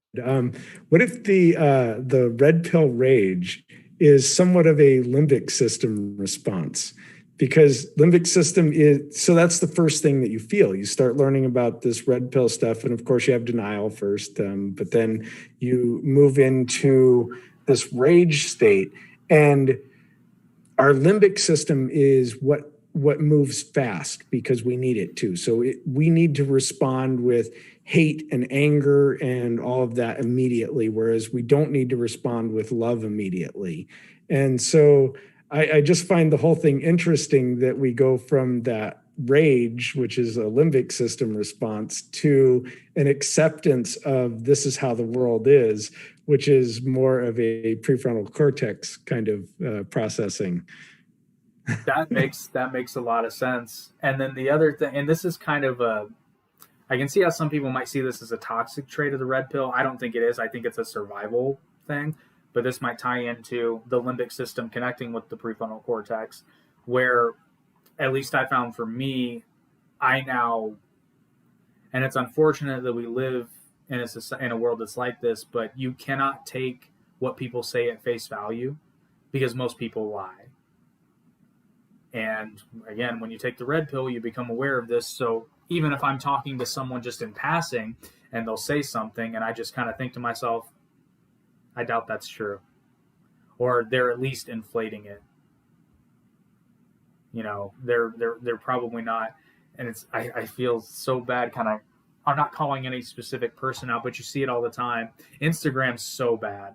What if the red pill rage is somewhat of a limbic system response? Because limbic system is, so that's the first thing that you feel. You start learning about this red pill stuff, and of course you have denial first, but then you move into this rage state, and our limbic system is what moves fast because we need it to. So we need to respond with hate and anger and all of that immediately, whereas we don't need to respond with love immediately. And so I just find the whole thing interesting that we go from that rage, which is a limbic system response, to an acceptance of this is how the world is, which is more of a prefrontal cortex kind of processing. That makes a lot of sense. And then the other thing, and this is kind of I can see how some people might see this as a toxic trait of the red pill. I don't think it is. I think it's a survival thing. But this might tie into the limbic system connecting with the prefrontal cortex, where at least I found for me, I now, and it's unfortunate that we live in a world that's like this, but you cannot take what people say at face value because most people lie. And again, when you take the red pill, you become aware of this. So even if I'm talking to someone just in passing and they'll say something and I just kind of think to myself, I doubt that's true. Or they're at least inflating it. They're probably not. And I feel so bad kind of, I'm not calling any specific person out, but you see it all the time. Instagram's so bad,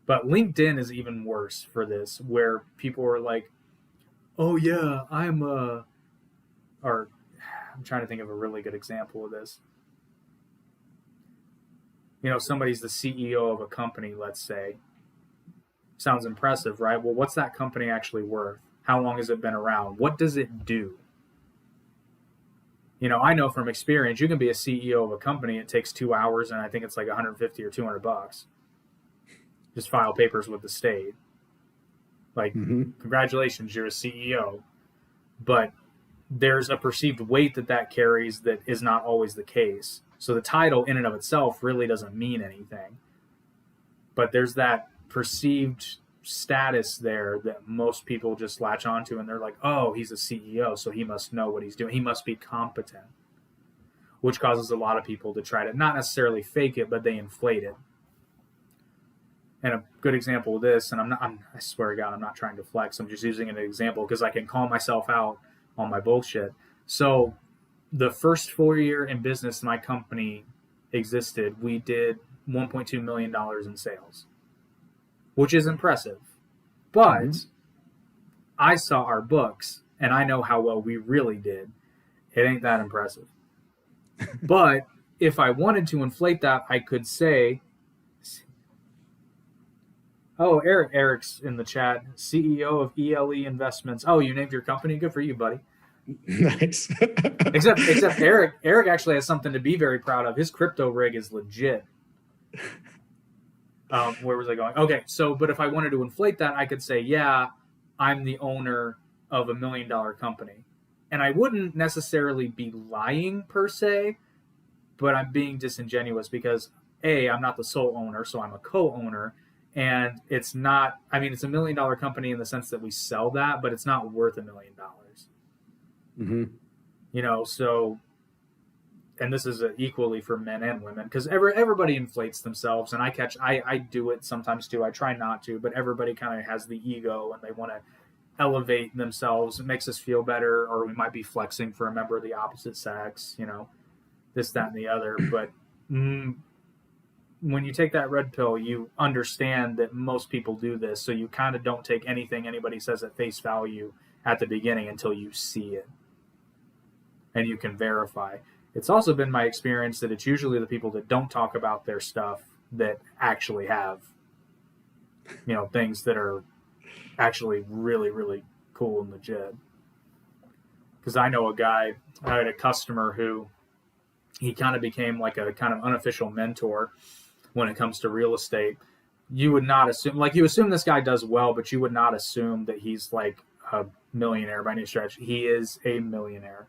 but LinkedIn is even worse for this, where people are like, oh yeah, or I'm trying to think of a really good example of this. Somebody's the CEO of a company, let's say. Sounds impressive, right? Well, what's that company actually worth? How long has it been around? What does it do? I know from experience, you can be a CEO of a company. It takes 2 hours, and I think it's like 150 or $200. Just file papers with the state. Like, congratulations, you're a CEO. But there's a perceived weight that carries that is not always the case. So the title in and of itself really doesn't mean anything. But there's that perceived status there that most people just latch onto, and they're like, oh, he's a CEO, so he must know what he's doing. He must be competent, which causes a lot of people to try to not necessarily fake it, but they inflate it. And a good example of this, and I swear to God, I'm not trying to flex. I'm just using an example because I can call myself out on my bullshit. So the first 4 year in business my company existed, we did $1.2 million in sales, which is impressive. But I saw our books, and I know how well we really did. It ain't that impressive. But if I wanted to inflate that, I could say, oh, Eric's in the chat, CEO of ELE Investments. Oh, you named your company? Good for you, buddy. Nice. except Eric actually has something to be very proud of. His crypto rig is legit. Where was I going? Okay, but if I wanted to inflate that, I could say, yeah, I'm the owner of $1 million company. And I wouldn't necessarily be lying per se, but I'm being disingenuous because A, I'm not the sole owner, so I'm a co-owner. And it's not, it's $1 million company in the sense that we sell that, but it's not worth $1 million. So, and this is equally for men and women, because everybody inflates themselves, and I do it sometimes too. I try not to, but everybody kind of has the ego and they want to elevate themselves. It makes us feel better, or we might be flexing for a member of the opposite sex, this, that, and the other. But when you take that red pill, you understand that most people do this, so you kind of don't take anything anybody says at face value at the beginning until you see it and you can verify. It's also been my experience that it's usually the people that don't talk about their stuff that actually have, things that are actually really, really cool and legit. Because I know I had a customer who he kind of became like a kind of unofficial mentor when it comes to real estate. You would not assume, you assume this guy does well, but you would not assume that he's like a millionaire by any stretch. He is a millionaire.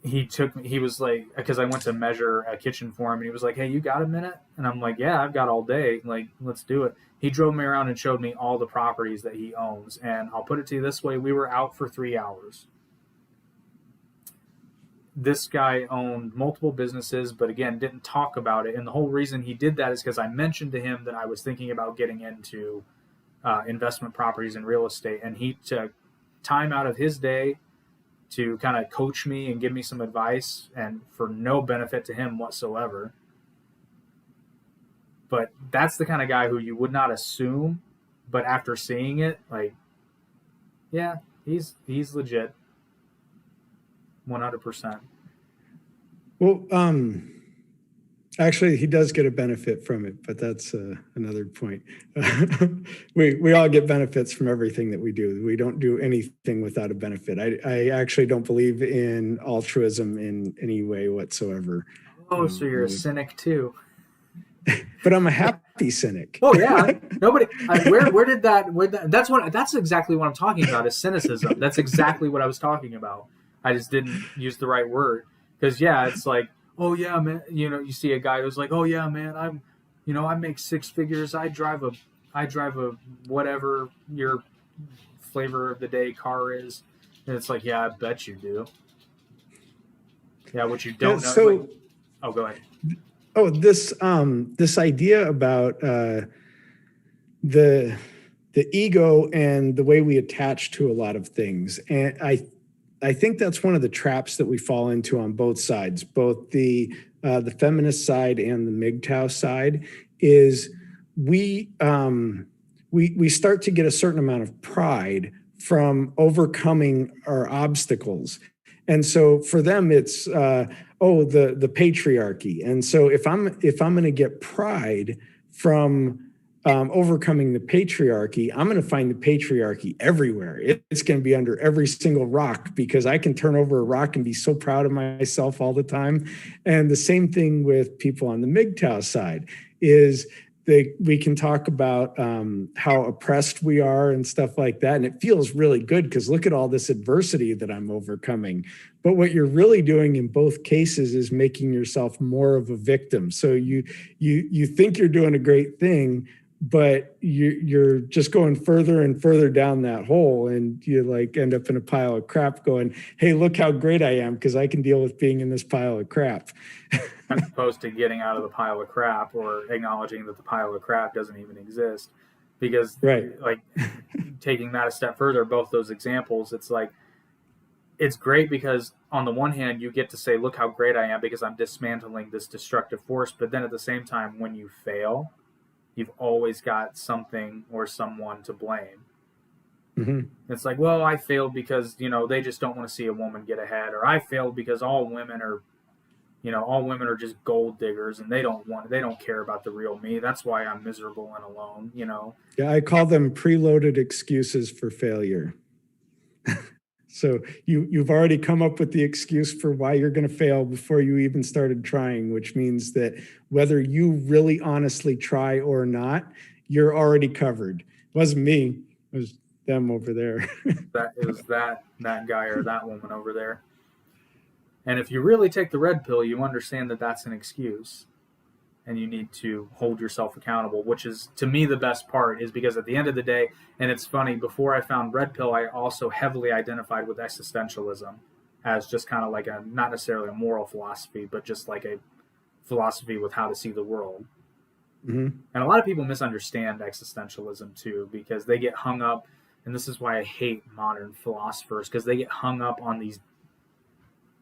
He was like, because I went to measure a kitchen for him, and he was like, hey, you got a minute? And I'm like, yeah, I've got all day. Like, let's do it. He drove me around and showed me all the properties that he owns. And I'll put it to you this way. We were out for 3 hours. This guy owned multiple businesses, but again, didn't talk about it. And the whole reason he did that is because I mentioned to him that I was thinking about getting into investment properties and real estate. And he took time out of his day to kind of coach me and give me some advice, and for no benefit to him whatsoever. But that's the kind of guy who you would not assume, but after seeing it, like, yeah, he's legit. 100%. Well, actually, he does get a benefit from it, but that's another point. We all get benefits from everything that we do. We don't do anything without a benefit. I actually don't believe in altruism in any way whatsoever. Oh, so you're a cynic too. But I'm a happy cynic. Oh yeah, nobody. Where did that? That's exactly what I'm talking about. Is cynicism. That's exactly what I was talking about. I just didn't use the right word, because yeah, it's like, oh yeah, man. You see a guy who's like, oh yeah, man, I make 6 figures. I drive a whatever your flavor of the day car is, and it's like, yeah, I bet you do. Yeah, what you don't know. So, oh, go ahead. Oh, this idea about the the ego and the way we attach to a lot of things. And I think that's one of the traps that we fall into on both sides, both the feminist side and the MGTOW side, is we we start to get a certain amount of pride from overcoming our obstacles. And so for them, it's the patriarchy. And so if I'm going to get pride from overcoming the patriarchy, I'm going to find the patriarchy everywhere. It's going to be under every single rock because I can turn over a rock and be so proud of myself all the time. And the same thing with people on the MGTOW side is we can talk about how oppressed we are and stuff like that. And it feels really good because look at all this adversity that I'm overcoming. But what you're really doing in both cases is making yourself more of a victim. So you think you're doing a great thing, but you're just going further and further down that hole, and you like end up in a pile of crap going, hey, look how great I am because I can deal with being in this pile of crap. As opposed to getting out of the pile of crap or acknowledging that the pile of crap doesn't even exist. Because right. Like taking that a step further, both those examples, it's like, it's great because on the one hand, you get to say, look how great I am because I'm dismantling this destructive force. But then at the same time, when you fail, you've always got something or someone to blame. Mm-hmm. It's like, well, I failed because, they just don't want to see a woman get ahead, or I failed because all women are just gold diggers and they don't care about the real me. That's why I'm miserable and alone, Yeah, I call them preloaded excuses for failure. So you've already come up with the excuse for why you're going to fail before you even started trying, which means that whether you really honestly try or not, you're already covered. It wasn't me, it was them over there. It was that guy or that woman over there. And if you really take the red pill, you understand that that's an excuse. And you need to hold yourself accountable, which is, to me, the best part, is because at the end of the day, and it's funny, before I found red pill, I also heavily identified with existentialism as just kind of like not necessarily a moral philosophy, but just like a philosophy with how to see the world. Mm-hmm. And a lot of people misunderstand existentialism too, because they get hung up, and this is why I hate modern philosophers, because they get hung up on these,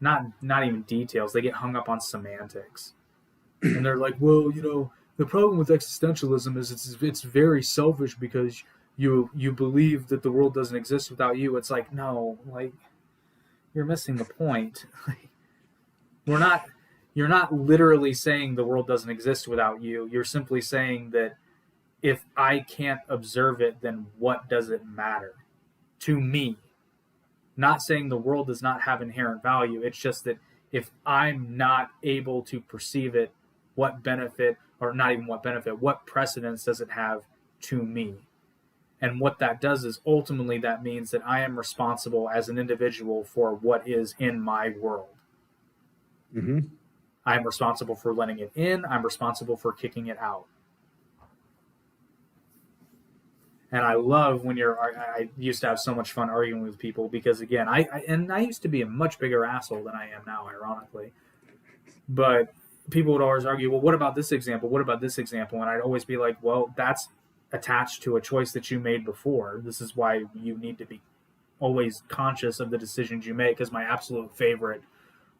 not even details, they get hung up on semantics. And they're like, well, the problem with existentialism is it's very selfish because you believe that the world doesn't exist without you. It's like, no, like, you're missing the point. You're not literally saying the world doesn't exist without you. You're simply saying that if I can't observe it, then what does it matter to me? Not saying the world does not have inherent value. It's just that if I'm not able to perceive it, what benefit, or not even what benefit, what precedence does it have to me? And what that does is ultimately that means that I am responsible as an individual for what is in my world. Mm-hmm. I'm responsible for letting it in. I'm responsible for kicking it out. And I love when I used to have so much fun arguing with people because, again, I used to be a much bigger asshole than I am now, ironically. But people would always argue, well, what about this example? What about this example? And I'd always be like, well, that's attached to a choice that you made before. This is why you need to be always conscious of the decisions you make. Because my absolute favorite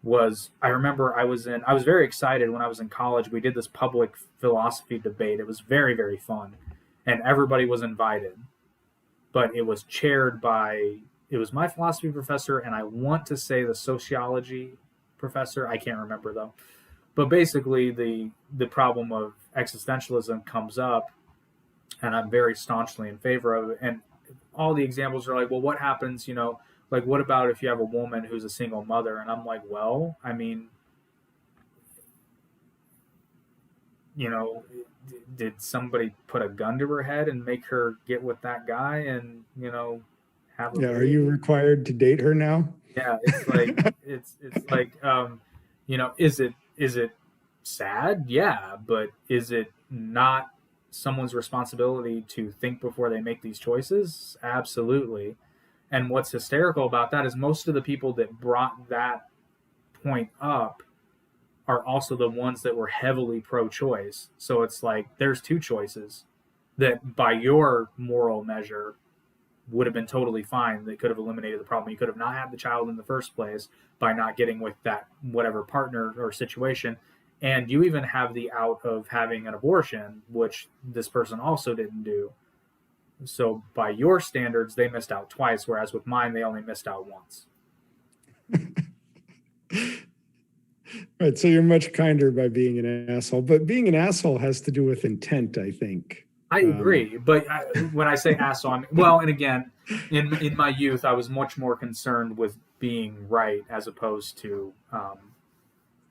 was, I remember I was very excited when I was in college. We did this public philosophy debate. It was very, very fun. And everybody was invited. But it was chaired by, it was my philosophy professor, and I want to say the sociology professor. I can't remember, though. But basically, the problem of existentialism comes up, and I'm very staunchly in favor of it. And all the examples are like, well, what happens, like, what about if you have a woman who's a single mother? And I'm like, well, I mean, did somebody put a gun to her head and make her get with that guy and, have a baby? Are you required to date her now? Yeah, it's like, it's like, is it sad? Yeah, but is it not someone's responsibility to think before they make these choices? Absolutely. And what's hysterical about that is most of the people that brought that point up are also the ones that were heavily pro-choice. So it's like there's two choices. that by your moral measure would have been totally fine. They could have eliminated the problem. You could have not had the child in the first place by not getting with that whatever partner or situation. And you even have the out of having an abortion, which this person also didn't do. So by your standards, they missed out twice, whereas with mine, they only missed out once. Right. So you're much kinder by being an asshole, but being an asshole has to do with intent, I think. I agree, but when I say asshole, and again, in my youth, I was much more concerned with being right as opposed to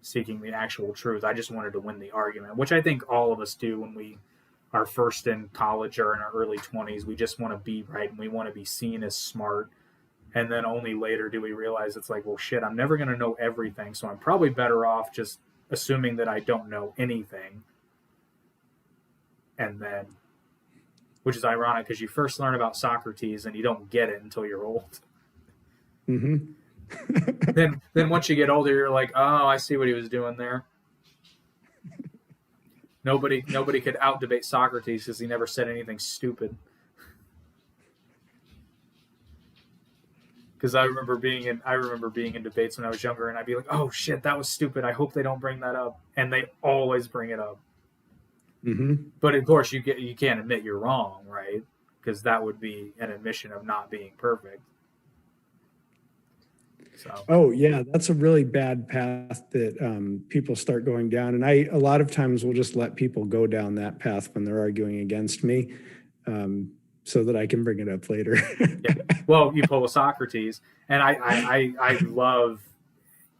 seeking the actual truth. I just wanted to win the argument, which I think all of us do when we are first in college or in our early 20s. We just want to be right and we want to be seen as smart. And then only later do we realize it's like, well, shit, I'm never going to know everything. So I'm probably better off just assuming that I don't know anything. And then, which is ironic because you first learn about Socrates and you don't get it until you're old. Mm-hmm. Then once you get older, you're like, oh, I see what he was doing there. Nobody could out debate Socrates because he never said anything stupid. Because I remember being in debates when I was younger, and I'd be like, "Oh shit, that was stupid. I hope they don't bring that up." And they always bring it up. Mm-hmm. But of course, you can't admit you're wrong, right? Because that would be an admission of not being perfect. So. Oh yeah, that's a really bad path that people start going down, and I a lot of times will just let people go down that path when they're arguing against me. So that I can bring it up later. Yeah. Well, you pull a Socrates, and I love,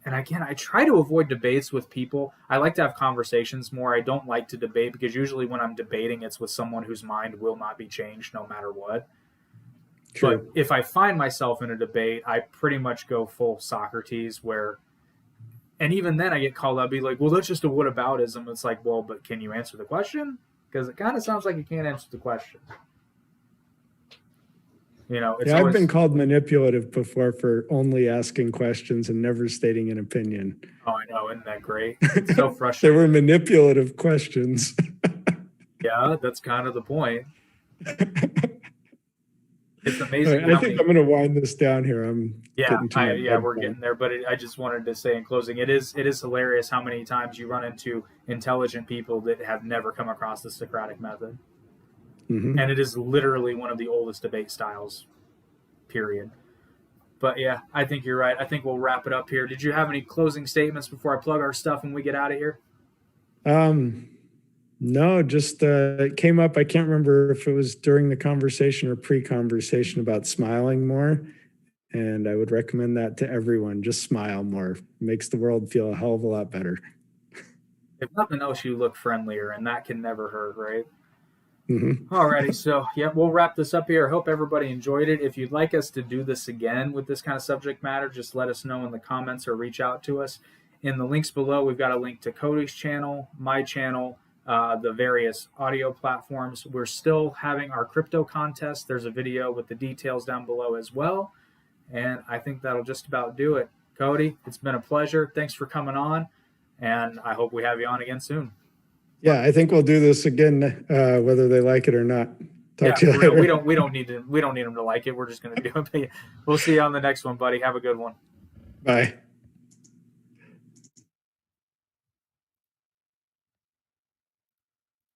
and again, I try to avoid debates with people. I like to have conversations more. I don't like to debate because usually when I'm debating, it's with someone whose mind will not be changed no matter what. True. But if I find myself in a debate, I pretty much go full Socrates and even then I get called out, be like, well, that's just a whataboutism. It's like, well, but can you answer the question? Because it kind of sounds like you can't answer the question. I've been called manipulative before for only asking questions and never stating an opinion. Oh, I know. Isn't that great? It's so frustrating. They were manipulative questions. Yeah, that's kind of the point. It's amazing. I think I'm going to wind this down here. We're getting there. But I just wanted to say in closing, it is hilarious how many times you run into intelligent people that have never come across the Socratic method. Mm-hmm. And it is literally one of the oldest debate styles, period. But yeah, I think you're right. I think we'll wrap it up here. Did you have any closing statements before I plug our stuff and we get out of here? No, just it came up. I can't remember if it was during the conversation or pre-conversation about smiling more. And I would recommend that to everyone. Just smile more. It makes the world feel a hell of a lot better. If nothing else, you look friendlier, and that can never hurt, right? Mm-hmm. Alrighty, so we'll wrap this up here. I hope everybody enjoyed it. If you'd like us to do this again with this kind of subject matter, just let us know in the comments or reach out to us. In the links below, we've got a link to Cody's channel, my channel, the various audio platforms. We're still having our crypto contest. There's a video with the details down below as well. And I think that'll just about do it. Cody, it's been a pleasure. Thanks for coming on. And I hope we have you on again soon. Yeah, I think we'll do this again, whether they like it or not. Talk to you later. We don't need them to like it. We're just going to do it. We'll see you on the next one, buddy. Have a good one. Bye.